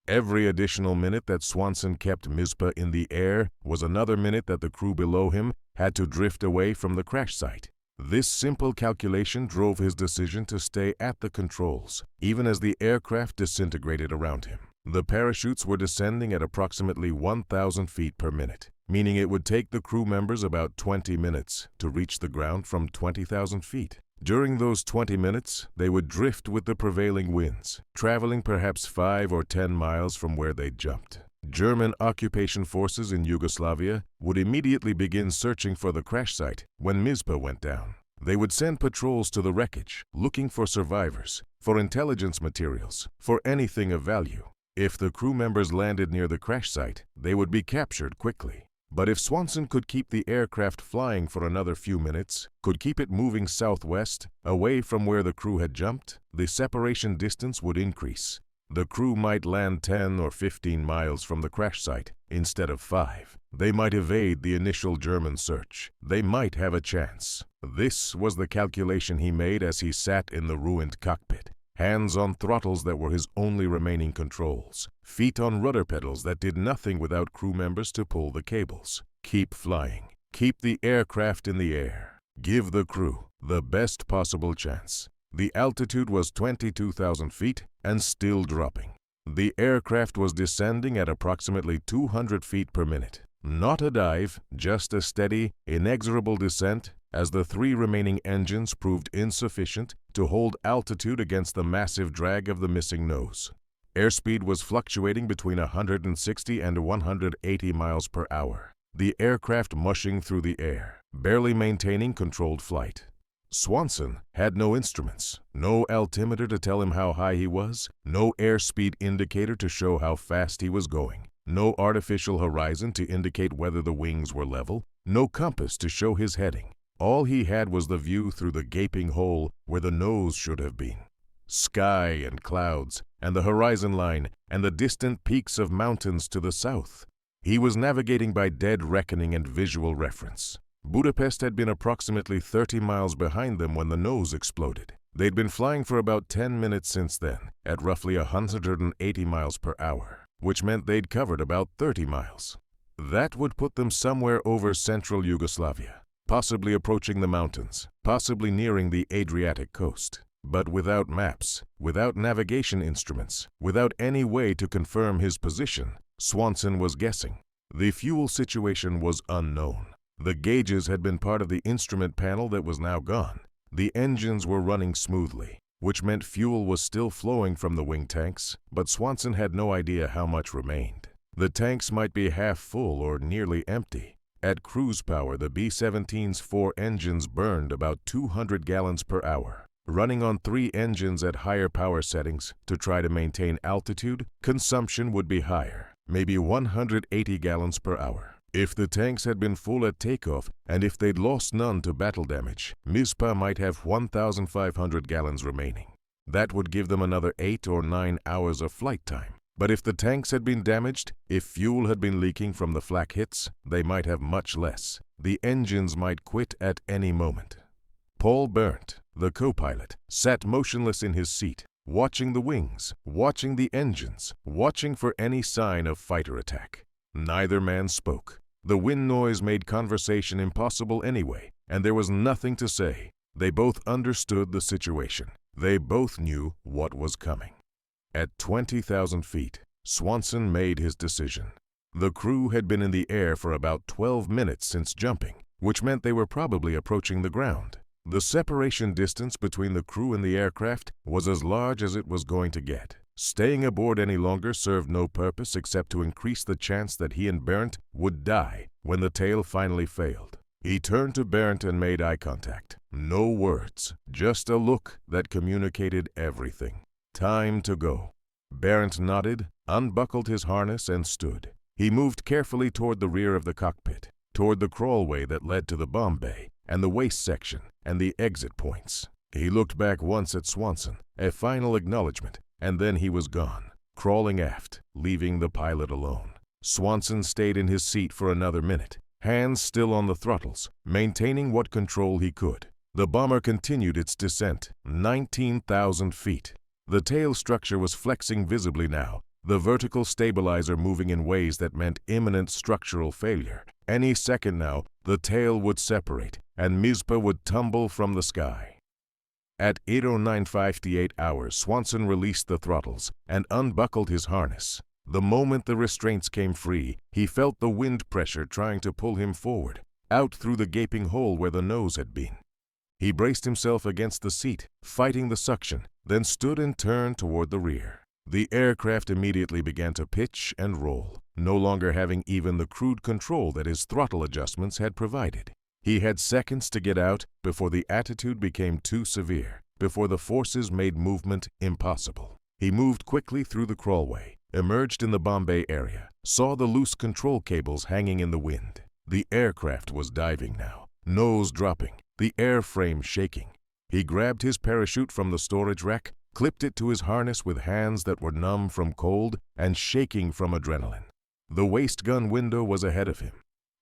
Every additional minute that Swanson kept Mizpah in the air was another minute that the crew below him had to drift away from the crash site. This simple calculation drove his decision to stay at the controls, even as the aircraft disintegrated around him. The parachutes were descending at approximately 1,000 feet per minute, meaning it would take the crew members about 20 minutes to reach the ground from 20,000 feet. During those 20 minutes, they would drift with the prevailing winds, traveling perhaps 5 or 10 miles from where they'd jumped. German occupation forces in Yugoslavia would immediately begin searching for the crash site when Mizpah went down. They would send patrols to the wreckage, looking for survivors, for intelligence materials, for anything of value. If the crew members landed near the crash site, they would be captured quickly. But if Swanson could keep the aircraft flying for another few minutes, could keep it moving southwest, away from where the crew had jumped, the separation distance would increase. The crew might land 10 or 15 miles from the crash site instead of 5. They might evade the initial German search. They might have a chance. This was the calculation he made as he sat in the ruined cockpit. Hands on throttles that were his only remaining controls. Feet on rudder pedals that did nothing without crew members to pull the cables. Keep flying. Keep the aircraft in the air. Give the crew the best possible chance. The altitude was 22,000 feet and still dropping. The aircraft was descending at approximately 200 feet per minute. Not a dive, just a steady, inexorable descent as the 3 remaining engines proved insufficient to hold altitude against the massive drag of the missing nose. Airspeed was fluctuating between 160 and 180 miles per hour. The aircraft mushing through the air, barely maintaining controlled flight. Swanson had no instruments, no altimeter to tell him how high he was, no airspeed indicator to show how fast he was going, no artificial horizon to indicate whether the wings were level, no compass to show his heading. All he had was the view through the gaping hole where the nose should have been. Sky and clouds, and the horizon line, and the distant peaks of mountains to the south. He was navigating by dead reckoning and visual reference. Budapest had been approximately 30 miles behind them when the nose exploded. They'd been flying for about 10 minutes since then, at roughly 180 miles per hour, which meant they'd covered about 30 miles. That would put them somewhere over central Yugoslavia, possibly approaching the mountains, possibly nearing the Adriatic coast. But without maps, without navigation instruments, without any way to confirm his position, Swanson was guessing. The fuel situation was unknown. The gauges had been part of the instrument panel that was now gone. The engines were running smoothly, which meant fuel was still flowing from the wing tanks, but Swanson had no idea how much remained. The tanks might be half full or nearly empty. At cruise power, the B-17's 4 engines burned about 200 gallons per hour. Running on 3 engines at higher power settings to try to maintain altitude, consumption would be higher, maybe 180 gallons per hour. If the tanks had been full at takeoff, and if they'd lost none to battle damage, Mizpah might have 1,500 gallons remaining. That would give them another 8 or 9 hours of flight time. But if the tanks had been damaged, if fuel had been leaking from the flak hits, they might have much less. The engines might quit at any moment. Paul Berndt, the co-pilot, sat motionless in his seat, watching the wings, watching the engines, watching for any sign of fighter attack. Neither man spoke. The wind noise made conversation impossible anyway, and there was nothing to say. They both understood the situation. They both knew what was coming. At 20,000 feet, Swanson made his decision. The crew had been in the air for about 12 minutes since jumping, which meant they were probably approaching the ground. The separation distance between the crew and the aircraft was as large as it was going to get. Staying aboard any longer served no purpose except to increase the chance that he and Berndt would die when the tail finally failed. He turned to Barent and made eye contact. No words, just a look that communicated everything. Time to go. Barent nodded, unbuckled his harness, and stood. He moved carefully toward the rear of the cockpit, toward the crawlway that led to the bomb bay, and the waist section, and the exit points. He looked back once at Swanson, a final acknowledgement, and then he was gone, crawling aft, leaving the pilot alone. Swanson stayed in his seat for another minute, hands still on the throttles, maintaining what control he could. The bomber continued its descent, 19,000 feet. The tail structure was flexing visibly now, the vertical stabilizer moving in ways that meant imminent structural failure. Any second now, the tail would separate, and Mizpah would tumble from the sky. At 8:09:58 hours, Swanson released the throttles and unbuckled his harness. The moment the restraints came free, he felt the wind pressure trying to pull him forward, out through the gaping hole where the nose had been. He braced himself against the seat, fighting the suction, then stood and turned toward the rear. The aircraft immediately began to pitch and roll, no longer having even the crude control that his throttle adjustments had provided. He had seconds to get out before the attitude became too severe, before the forces made movement impossible. He moved quickly through the crawlway, emerged in the bomb bay area, saw the loose control cables hanging in the wind. The aircraft was diving now, nose dropping, the airframe shaking. He grabbed his parachute from the storage rack, clipped it to his harness with hands that were numb from cold and shaking from adrenaline. The waist gun window was ahead of him.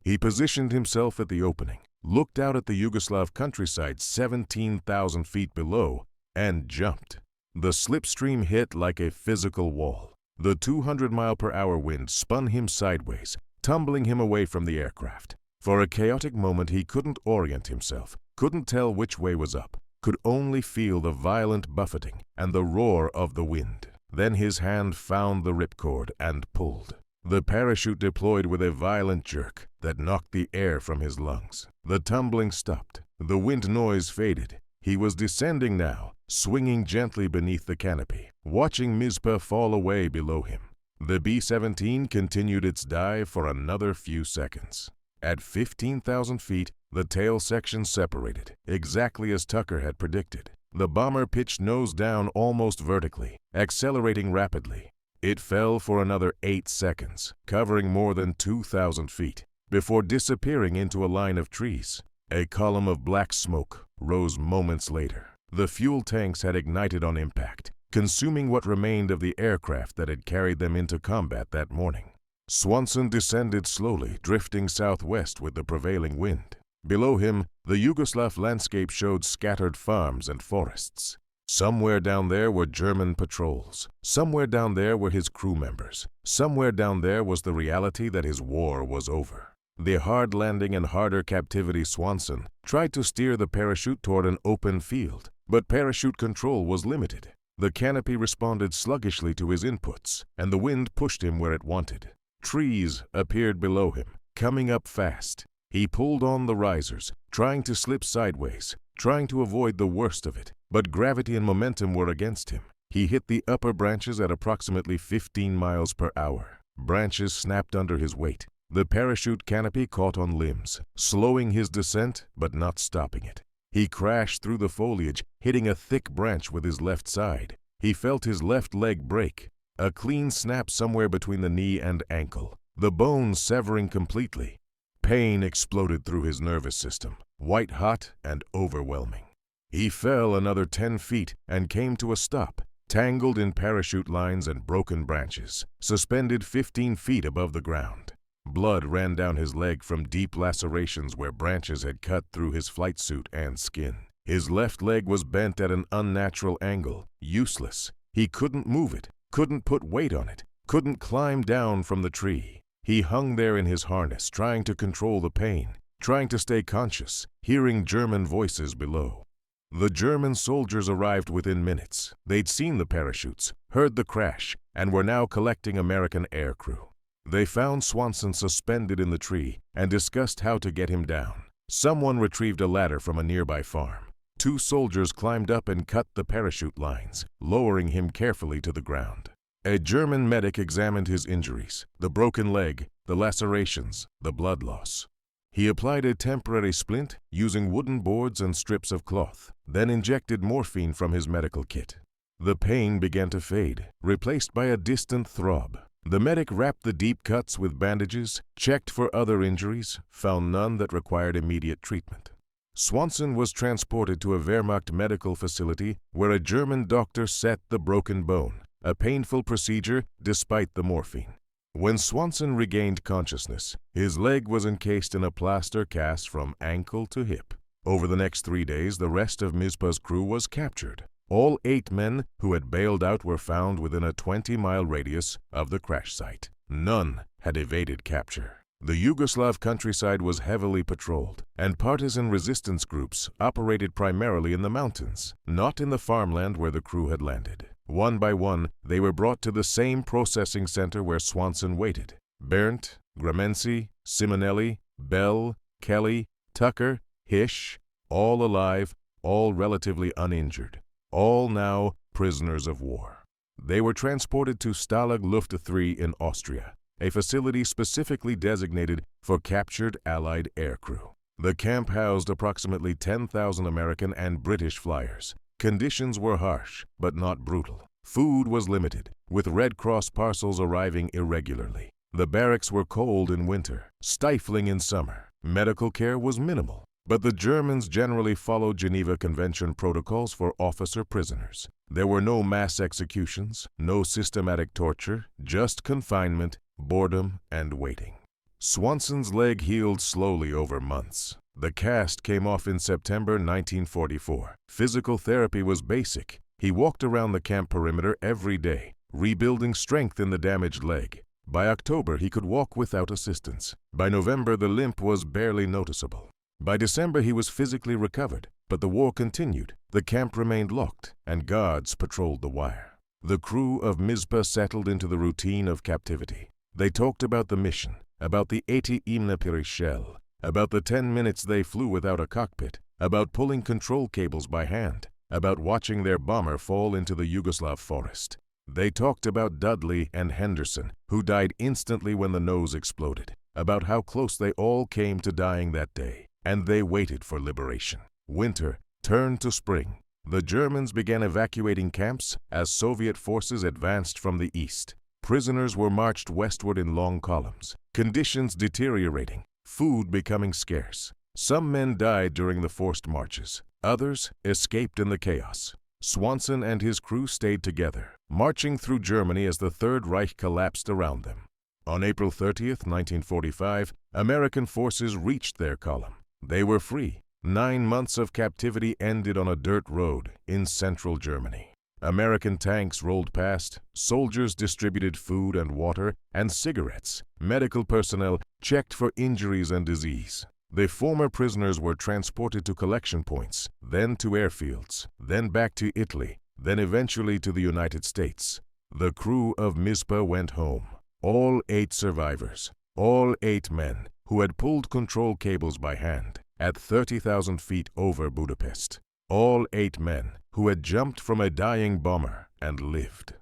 He positioned himself at the opening, looked out at the Yugoslav countryside 17,000 feet below, and jumped. The slipstream hit like a physical wall. The 200-mile-per-hour wind spun him sideways, tumbling him away from the aircraft. For a chaotic moment he couldn't orient himself, couldn't tell which way was up, could only feel the violent buffeting and the roar of the wind. Then his hand found the ripcord and pulled. The parachute deployed with a violent jerk that knocked the air from his lungs. The tumbling stopped. The wind noise faded. He was descending now, swinging gently beneath the canopy, watching Mizpah fall away below him. The B-17 continued its dive for another few seconds. At 15,000 feet, the tail section separated, exactly as Tucker had predicted. The bomber pitched nose down almost vertically, accelerating rapidly. It fell for another 8 seconds, covering more than 2,000 feet, before disappearing into a line of trees. A column of black smoke rose moments later. The fuel tanks had ignited on impact, consuming what remained of the aircraft that had carried them into combat that morning. Swanson descended slowly, drifting southwest with the prevailing wind. Below him, the Yugoslav landscape showed scattered farms and forests. Somewhere down there were German patrols. Somewhere down there were his crew members. Somewhere down there was the reality that his war was over. The hard landing and harder captivity Swanson tried to steer the parachute toward an open field, but parachute control was limited. The canopy responded sluggishly to his inputs, and the wind pushed him where it wanted. Trees appeared below him, coming up fast. He pulled on the risers, trying to slip sideways, trying to avoid the worst of it, but gravity and momentum were against him. He hit the upper branches at approximately 15 miles per hour. Branches snapped under his weight. The parachute canopy caught on limbs, slowing his descent but not stopping it. He crashed through the foliage, hitting a thick branch with his left side. He felt his left leg break, a clean snap somewhere between the knee and ankle, the bone severing completely. Pain exploded through his nervous system, white-hot and overwhelming. He fell another 10 feet and came to a stop, tangled in parachute lines and broken branches, suspended 15 feet above the ground. Blood ran down his leg from deep lacerations where branches had cut through his flight suit and skin. His left leg was bent at an unnatural angle, useless. He couldn't move it, couldn't put weight on it, couldn't climb down from the tree. He hung there in his harness, trying to control the pain, trying to stay conscious, hearing German voices below. The German soldiers arrived within minutes. They'd seen the parachutes, heard the crash, and were now collecting American aircrew. They found Swanson suspended in the tree and discussed how to get him down. Someone retrieved a ladder from a nearby farm. 2 soldiers climbed up and cut the parachute lines, lowering him carefully to the ground. A German medic examined his injuries, the broken leg, the lacerations, the blood loss. He applied a temporary splint using wooden boards and strips of cloth, then injected morphine from his medical kit. The pain began to fade, replaced by a distant throb. The medic wrapped the deep cuts with bandages, checked for other injuries, found none that required immediate treatment. Swanson was transported to a Wehrmacht medical facility where a German doctor set the broken bone, a painful procedure despite the morphine. When Swanson regained consciousness, his leg was encased in a plaster cast from ankle to hip. Over the next 3 days, the rest of Mizpah's crew was captured. All 8 men who had bailed out were found within a 20-mile radius of the crash site. None had evaded capture. The Yugoslav countryside was heavily patrolled, and partisan resistance groups operated primarily in the mountains, not in the farmland where the crew had landed. One by one, they were brought to the same processing center where Swanson waited. Berndt, Gramensi, Simonelli, Bell, Kelly, Tucker, Hish, all alive, all relatively uninjured, all now prisoners of war. They were transported to Stalag Luft 3 in Austria, a facility specifically designated for captured Allied aircrew. The camp housed approximately 10,000 American and British flyers. Conditions were harsh, but not brutal. Food was limited, with Red Cross parcels arriving irregularly. The barracks were cold in winter, stifling in summer. Medical care was minimal, but the Germans generally followed Geneva Convention protocols for officer prisoners. There were no mass executions, no systematic torture, just confinement, boredom, and waiting. Swanson's leg healed slowly over months. The cast came off in September 1944. Physical therapy was basic. He walked around the camp perimeter every day, rebuilding strength in the damaged leg. By October, he could walk without assistance. By November, the limp was barely noticeable. By December, he was physically recovered, but the war continued. The camp remained locked, and guards patrolled the wire. The crew of Mizpah settled into the routine of captivity. They talked about the mission, about the 80 Imnapiri shell, about the 10 minutes they flew without a cockpit, about pulling control cables by hand, about watching their bomber fall into the Yugoslav forest. They talked about Dudley and Henderson, who died instantly when the nose exploded, about how close they all came to dying that day, and they waited for liberation. Winter turned to spring. The Germans began evacuating camps as Soviet forces advanced from the east. Prisoners were marched westward in long columns, conditions deteriorating, food becoming scarce. Some men died during the forced marches. Others escaped in the chaos. Swanson and his crew stayed together, marching through Germany as the Third Reich collapsed around them. On April 30th, 1945, American forces reached their column. They were free. 9 months of captivity ended on a dirt road in central Germany. American tanks rolled past, soldiers distributed food and water and cigarettes. Medical personnel checked for injuries and disease. The former prisoners were transported to collection points, then to airfields, then back to Italy, then eventually to the United States. The crew of Mizpah went home. All 8 survivors, all 8 men who had pulled control cables by hand at 30,000 feet over Budapest. All 8 men who had jumped from a dying bomber and lived.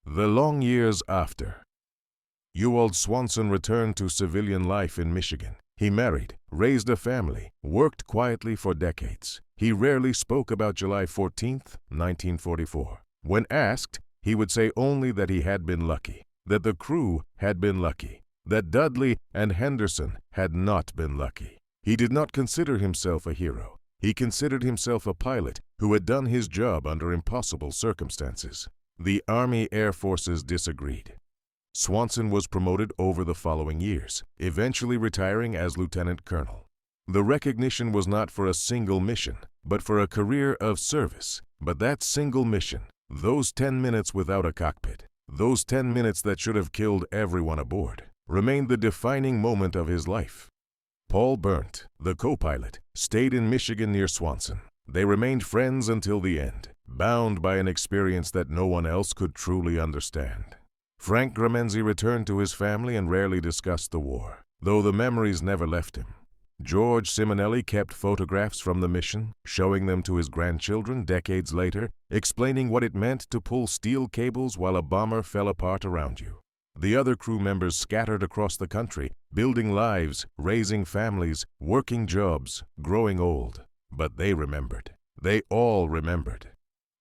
The long years after. Ewald Swanson returned to civilian life in Michigan. He married, raised a family, worked quietly for decades. He rarely spoke about July 14th, 1944. When asked, he would say only that he had been lucky, that the crew had been lucky, that Dudley and Henderson had not been lucky. He did not consider himself a hero. He considered himself a pilot who had done his job under impossible circumstances. The Army Air Forces disagreed. Swanson was promoted over the following years, eventually retiring as lieutenant colonel. The recognition was not for a single mission, but for a career of service. But that single mission, those 10 minutes without a cockpit, those 10 minutes that should have killed everyone aboard, remained the defining moment of his life. Paul Berndt, the co-pilot, stayed in Michigan near Swanson. They remained friends until the end, bound by an experience that no one else could truly understand. Frank Gramensi returned to his family and rarely discussed the war, though the memories never left him. George Simonelli kept photographs from the mission, showing them to his grandchildren decades later, explaining what it meant to pull steel cables while a bomber fell apart around you. The other crew members scattered across the country, building lives, raising families, working jobs, growing old. But they remembered. They all remembered.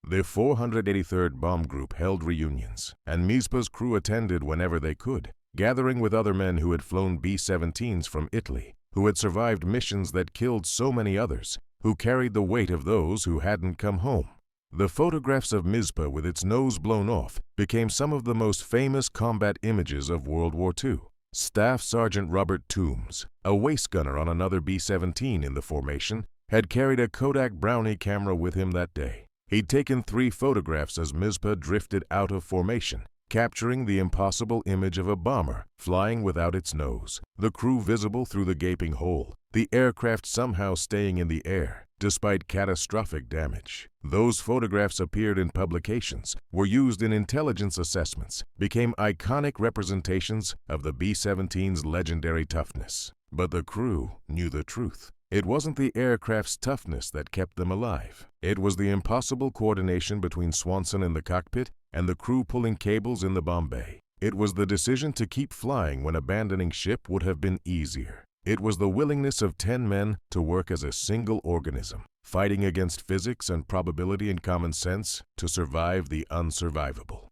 The 483rd Bomb Group held reunions, and Mizpah's crew attended whenever they could, gathering with other men who had flown B-17s from Italy, who had survived missions that killed so many others, who carried the weight of those who hadn't come home. The photographs of Mizpah with its nose blown off became some of the most famous combat images of World War II. Staff Sergeant Robert Toombs, a waist gunner on another B-17 in the formation, had carried a Kodak Brownie camera with him that day. He'd taken 3 photographs as Mizpah drifted out of formation, capturing the impossible image of a bomber flying without its nose, the crew visible through the gaping hole, the aircraft somehow staying in the air, despite catastrophic damage. Those photographs appeared in publications, were used in intelligence assessments, became iconic representations of the B-17's legendary toughness. But the crew knew the truth. It wasn't the aircraft's toughness that kept them alive. It was the impossible coordination between Swanson in the cockpit and the crew pulling cables in the bomb bay. It was the decision to keep flying when abandoning ship would have been easier. It was the willingness of 10 men to work as a single organism, fighting against physics and probability and common sense to survive the unsurvivable.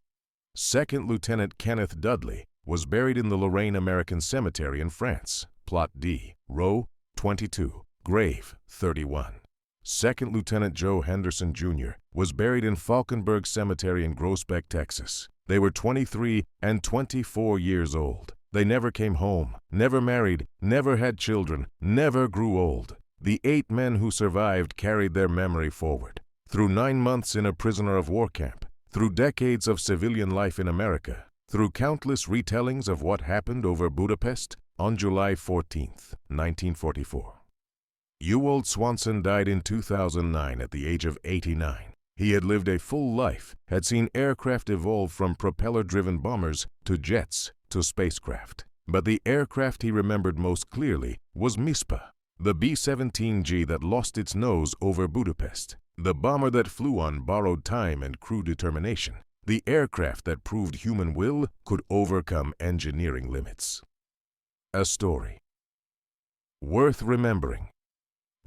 Second Lieutenant Kenneth Dudley was buried in the Lorraine American Cemetery in France, Plot D, Row 22. Grave 31. Second Lieutenant Joe Henderson Jr. was buried in Falkenberg Cemetery in Groesbeck, Texas. They were 23 and 24 years old. They never came home, never married, never had children, never grew old. The 8 men who survived carried their memory forward. Through 9 months in a prisoner of war camp, through decades of civilian life in America, through countless retellings of what happened over Budapest on July 14, 1944. Ewald Swanson died in 2009 at the age of 89. He had lived a full life, had seen aircraft evolve from propeller-driven bombers to jets to spacecraft. But the aircraft he remembered most clearly was Mizpah, the B-17G that lost its nose over Budapest, the bomber that flew on borrowed time and crew determination, the aircraft that proved human will could overcome engineering limits. A story worth remembering.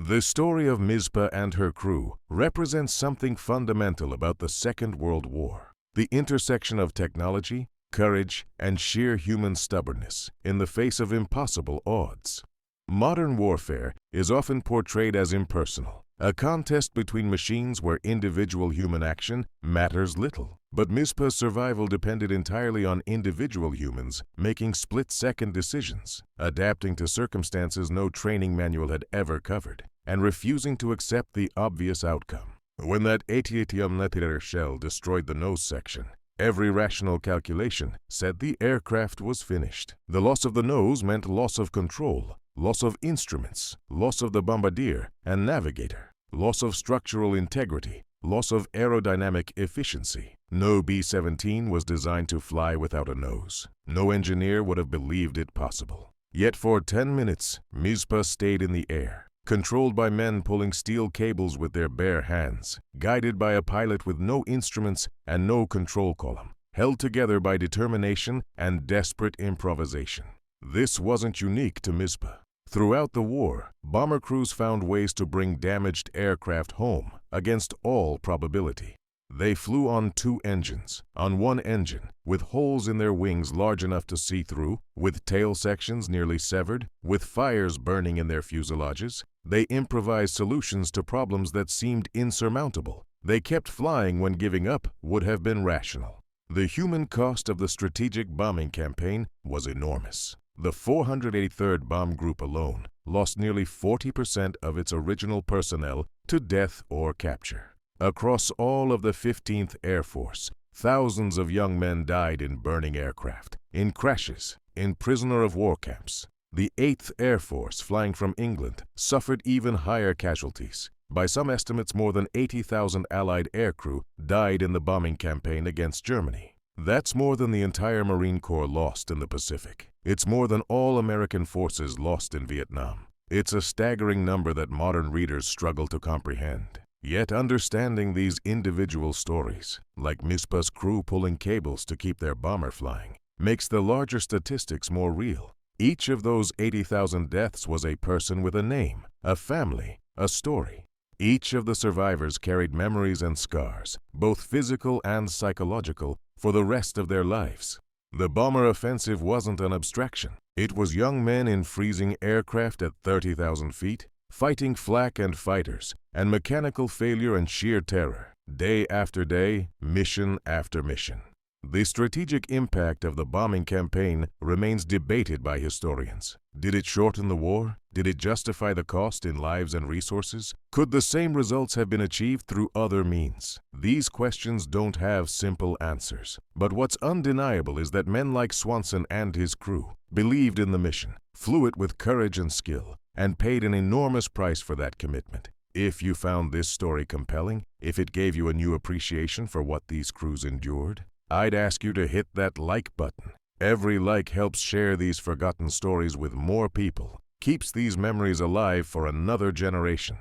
The story of Mizpah and her crew represents something fundamental about the Second World War, the intersection of technology, courage, and sheer human stubbornness in the face of impossible odds. Modern warfare is often portrayed as impersonal, a contest between machines where individual human action matters little. But Mizpah's survival depended entirely on individual humans making split-second decisions, adapting to circumstances no training manual had ever covered, and refusing to accept the obvious outcome. When that 88mm shell destroyed the nose section, every rational calculation said the aircraft was finished. The loss of the nose meant loss of control, loss of instruments, loss of the bombardier and navigator, loss of structural integrity, loss of aerodynamic efficiency. No B-17 was designed to fly without a nose. No engineer would have believed it possible. Yet for 10 minutes, Mizpah stayed in the air, controlled by men pulling steel cables with their bare hands, guided by a pilot with no instruments and no control column, held together by determination and desperate improvisation. This wasn't unique to Mizpah. Throughout the war, bomber crews found ways to bring damaged aircraft home against all probability. They flew on 2 engines, on one engine, with holes in their wings large enough to see through, with tail sections nearly severed, with fires burning in their fuselages. They improvised solutions to problems that seemed insurmountable. They kept flying when giving up would have been rational. The human cost of the strategic bombing campaign was enormous. The 483rd Bomb Group alone lost nearly 40% of its original personnel to death or capture. Across all of the 15th Air Force, thousands of young men died in burning aircraft, in crashes, in prisoner of war camps. The 8th Air Force, flying from England, suffered even higher casualties. By some estimates, more than 80,000 Allied aircrew died in the bombing campaign against Germany. That's more than the entire Marine Corps lost in the Pacific. It's more than all American forces lost in Vietnam. It's a staggering number that modern readers struggle to comprehend. Yet understanding these individual stories, like Mizpah's crew pulling cables to keep their bomber flying, makes the larger statistics more real. Each of those 80,000 deaths was a person with a name, a family, a story. Each of the survivors carried memories and scars, both physical and psychological, for the rest of their lives. The bomber offensive wasn't an abstraction. It was young men in freezing aircraft at 30,000 feet, fighting flak and fighters, and mechanical failure and sheer terror, day after day, mission after mission. The strategic impact of the bombing campaign remains debated by historians. Did it shorten the war? Did it justify the cost in lives and resources? Could the same results have been achieved through other means? These questions don't have simple answers. But what's undeniable is that men like Swanson and his crew believed in the mission, flew it with courage and skill, and paid an enormous price for that commitment. If you found this story compelling, if it gave you a new appreciation for what these crews endured, I'd ask you to hit that like button. Every like helps share these forgotten stories with more people, keeps these memories alive for another generation.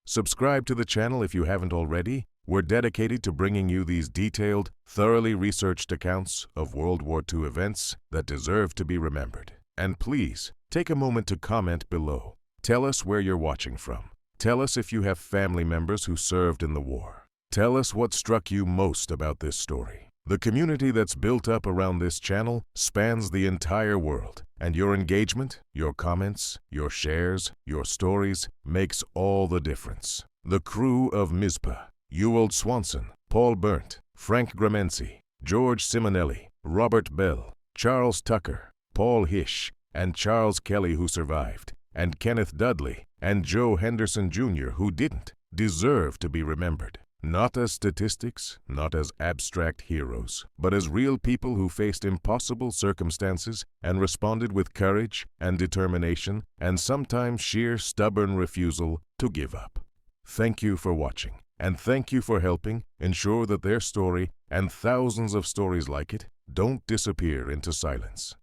Subscribe to the channel if you haven't already. We're dedicated to bringing you these detailed, thoroughly researched accounts of World War II events that deserve to be remembered. And please, take a moment to comment below. Tell us where you're watching from. Tell us if you have family members who served in the war. Tell us what struck you most about this story. The community that's built up around this channel spans the entire world, and your engagement, your comments, your shares, your stories makes all the difference. The crew of Mizpah: Ewald Swanson, Paul Berndt, Frank Gramensi, George Simonelli, Robert Bell, Charles Tucker, Paul Hish, and Charles Kelly, who survived, and Kenneth Dudley and Joe Henderson Jr., who didn't, deserve to be remembered. Not as statistics, not as abstract heroes, but as real people who faced impossible circumstances and responded with courage and determination and sometimes sheer stubborn refusal to give up. Thank you for watching, and thank you for helping ensure that their story and thousands of stories like it don't disappear into silence.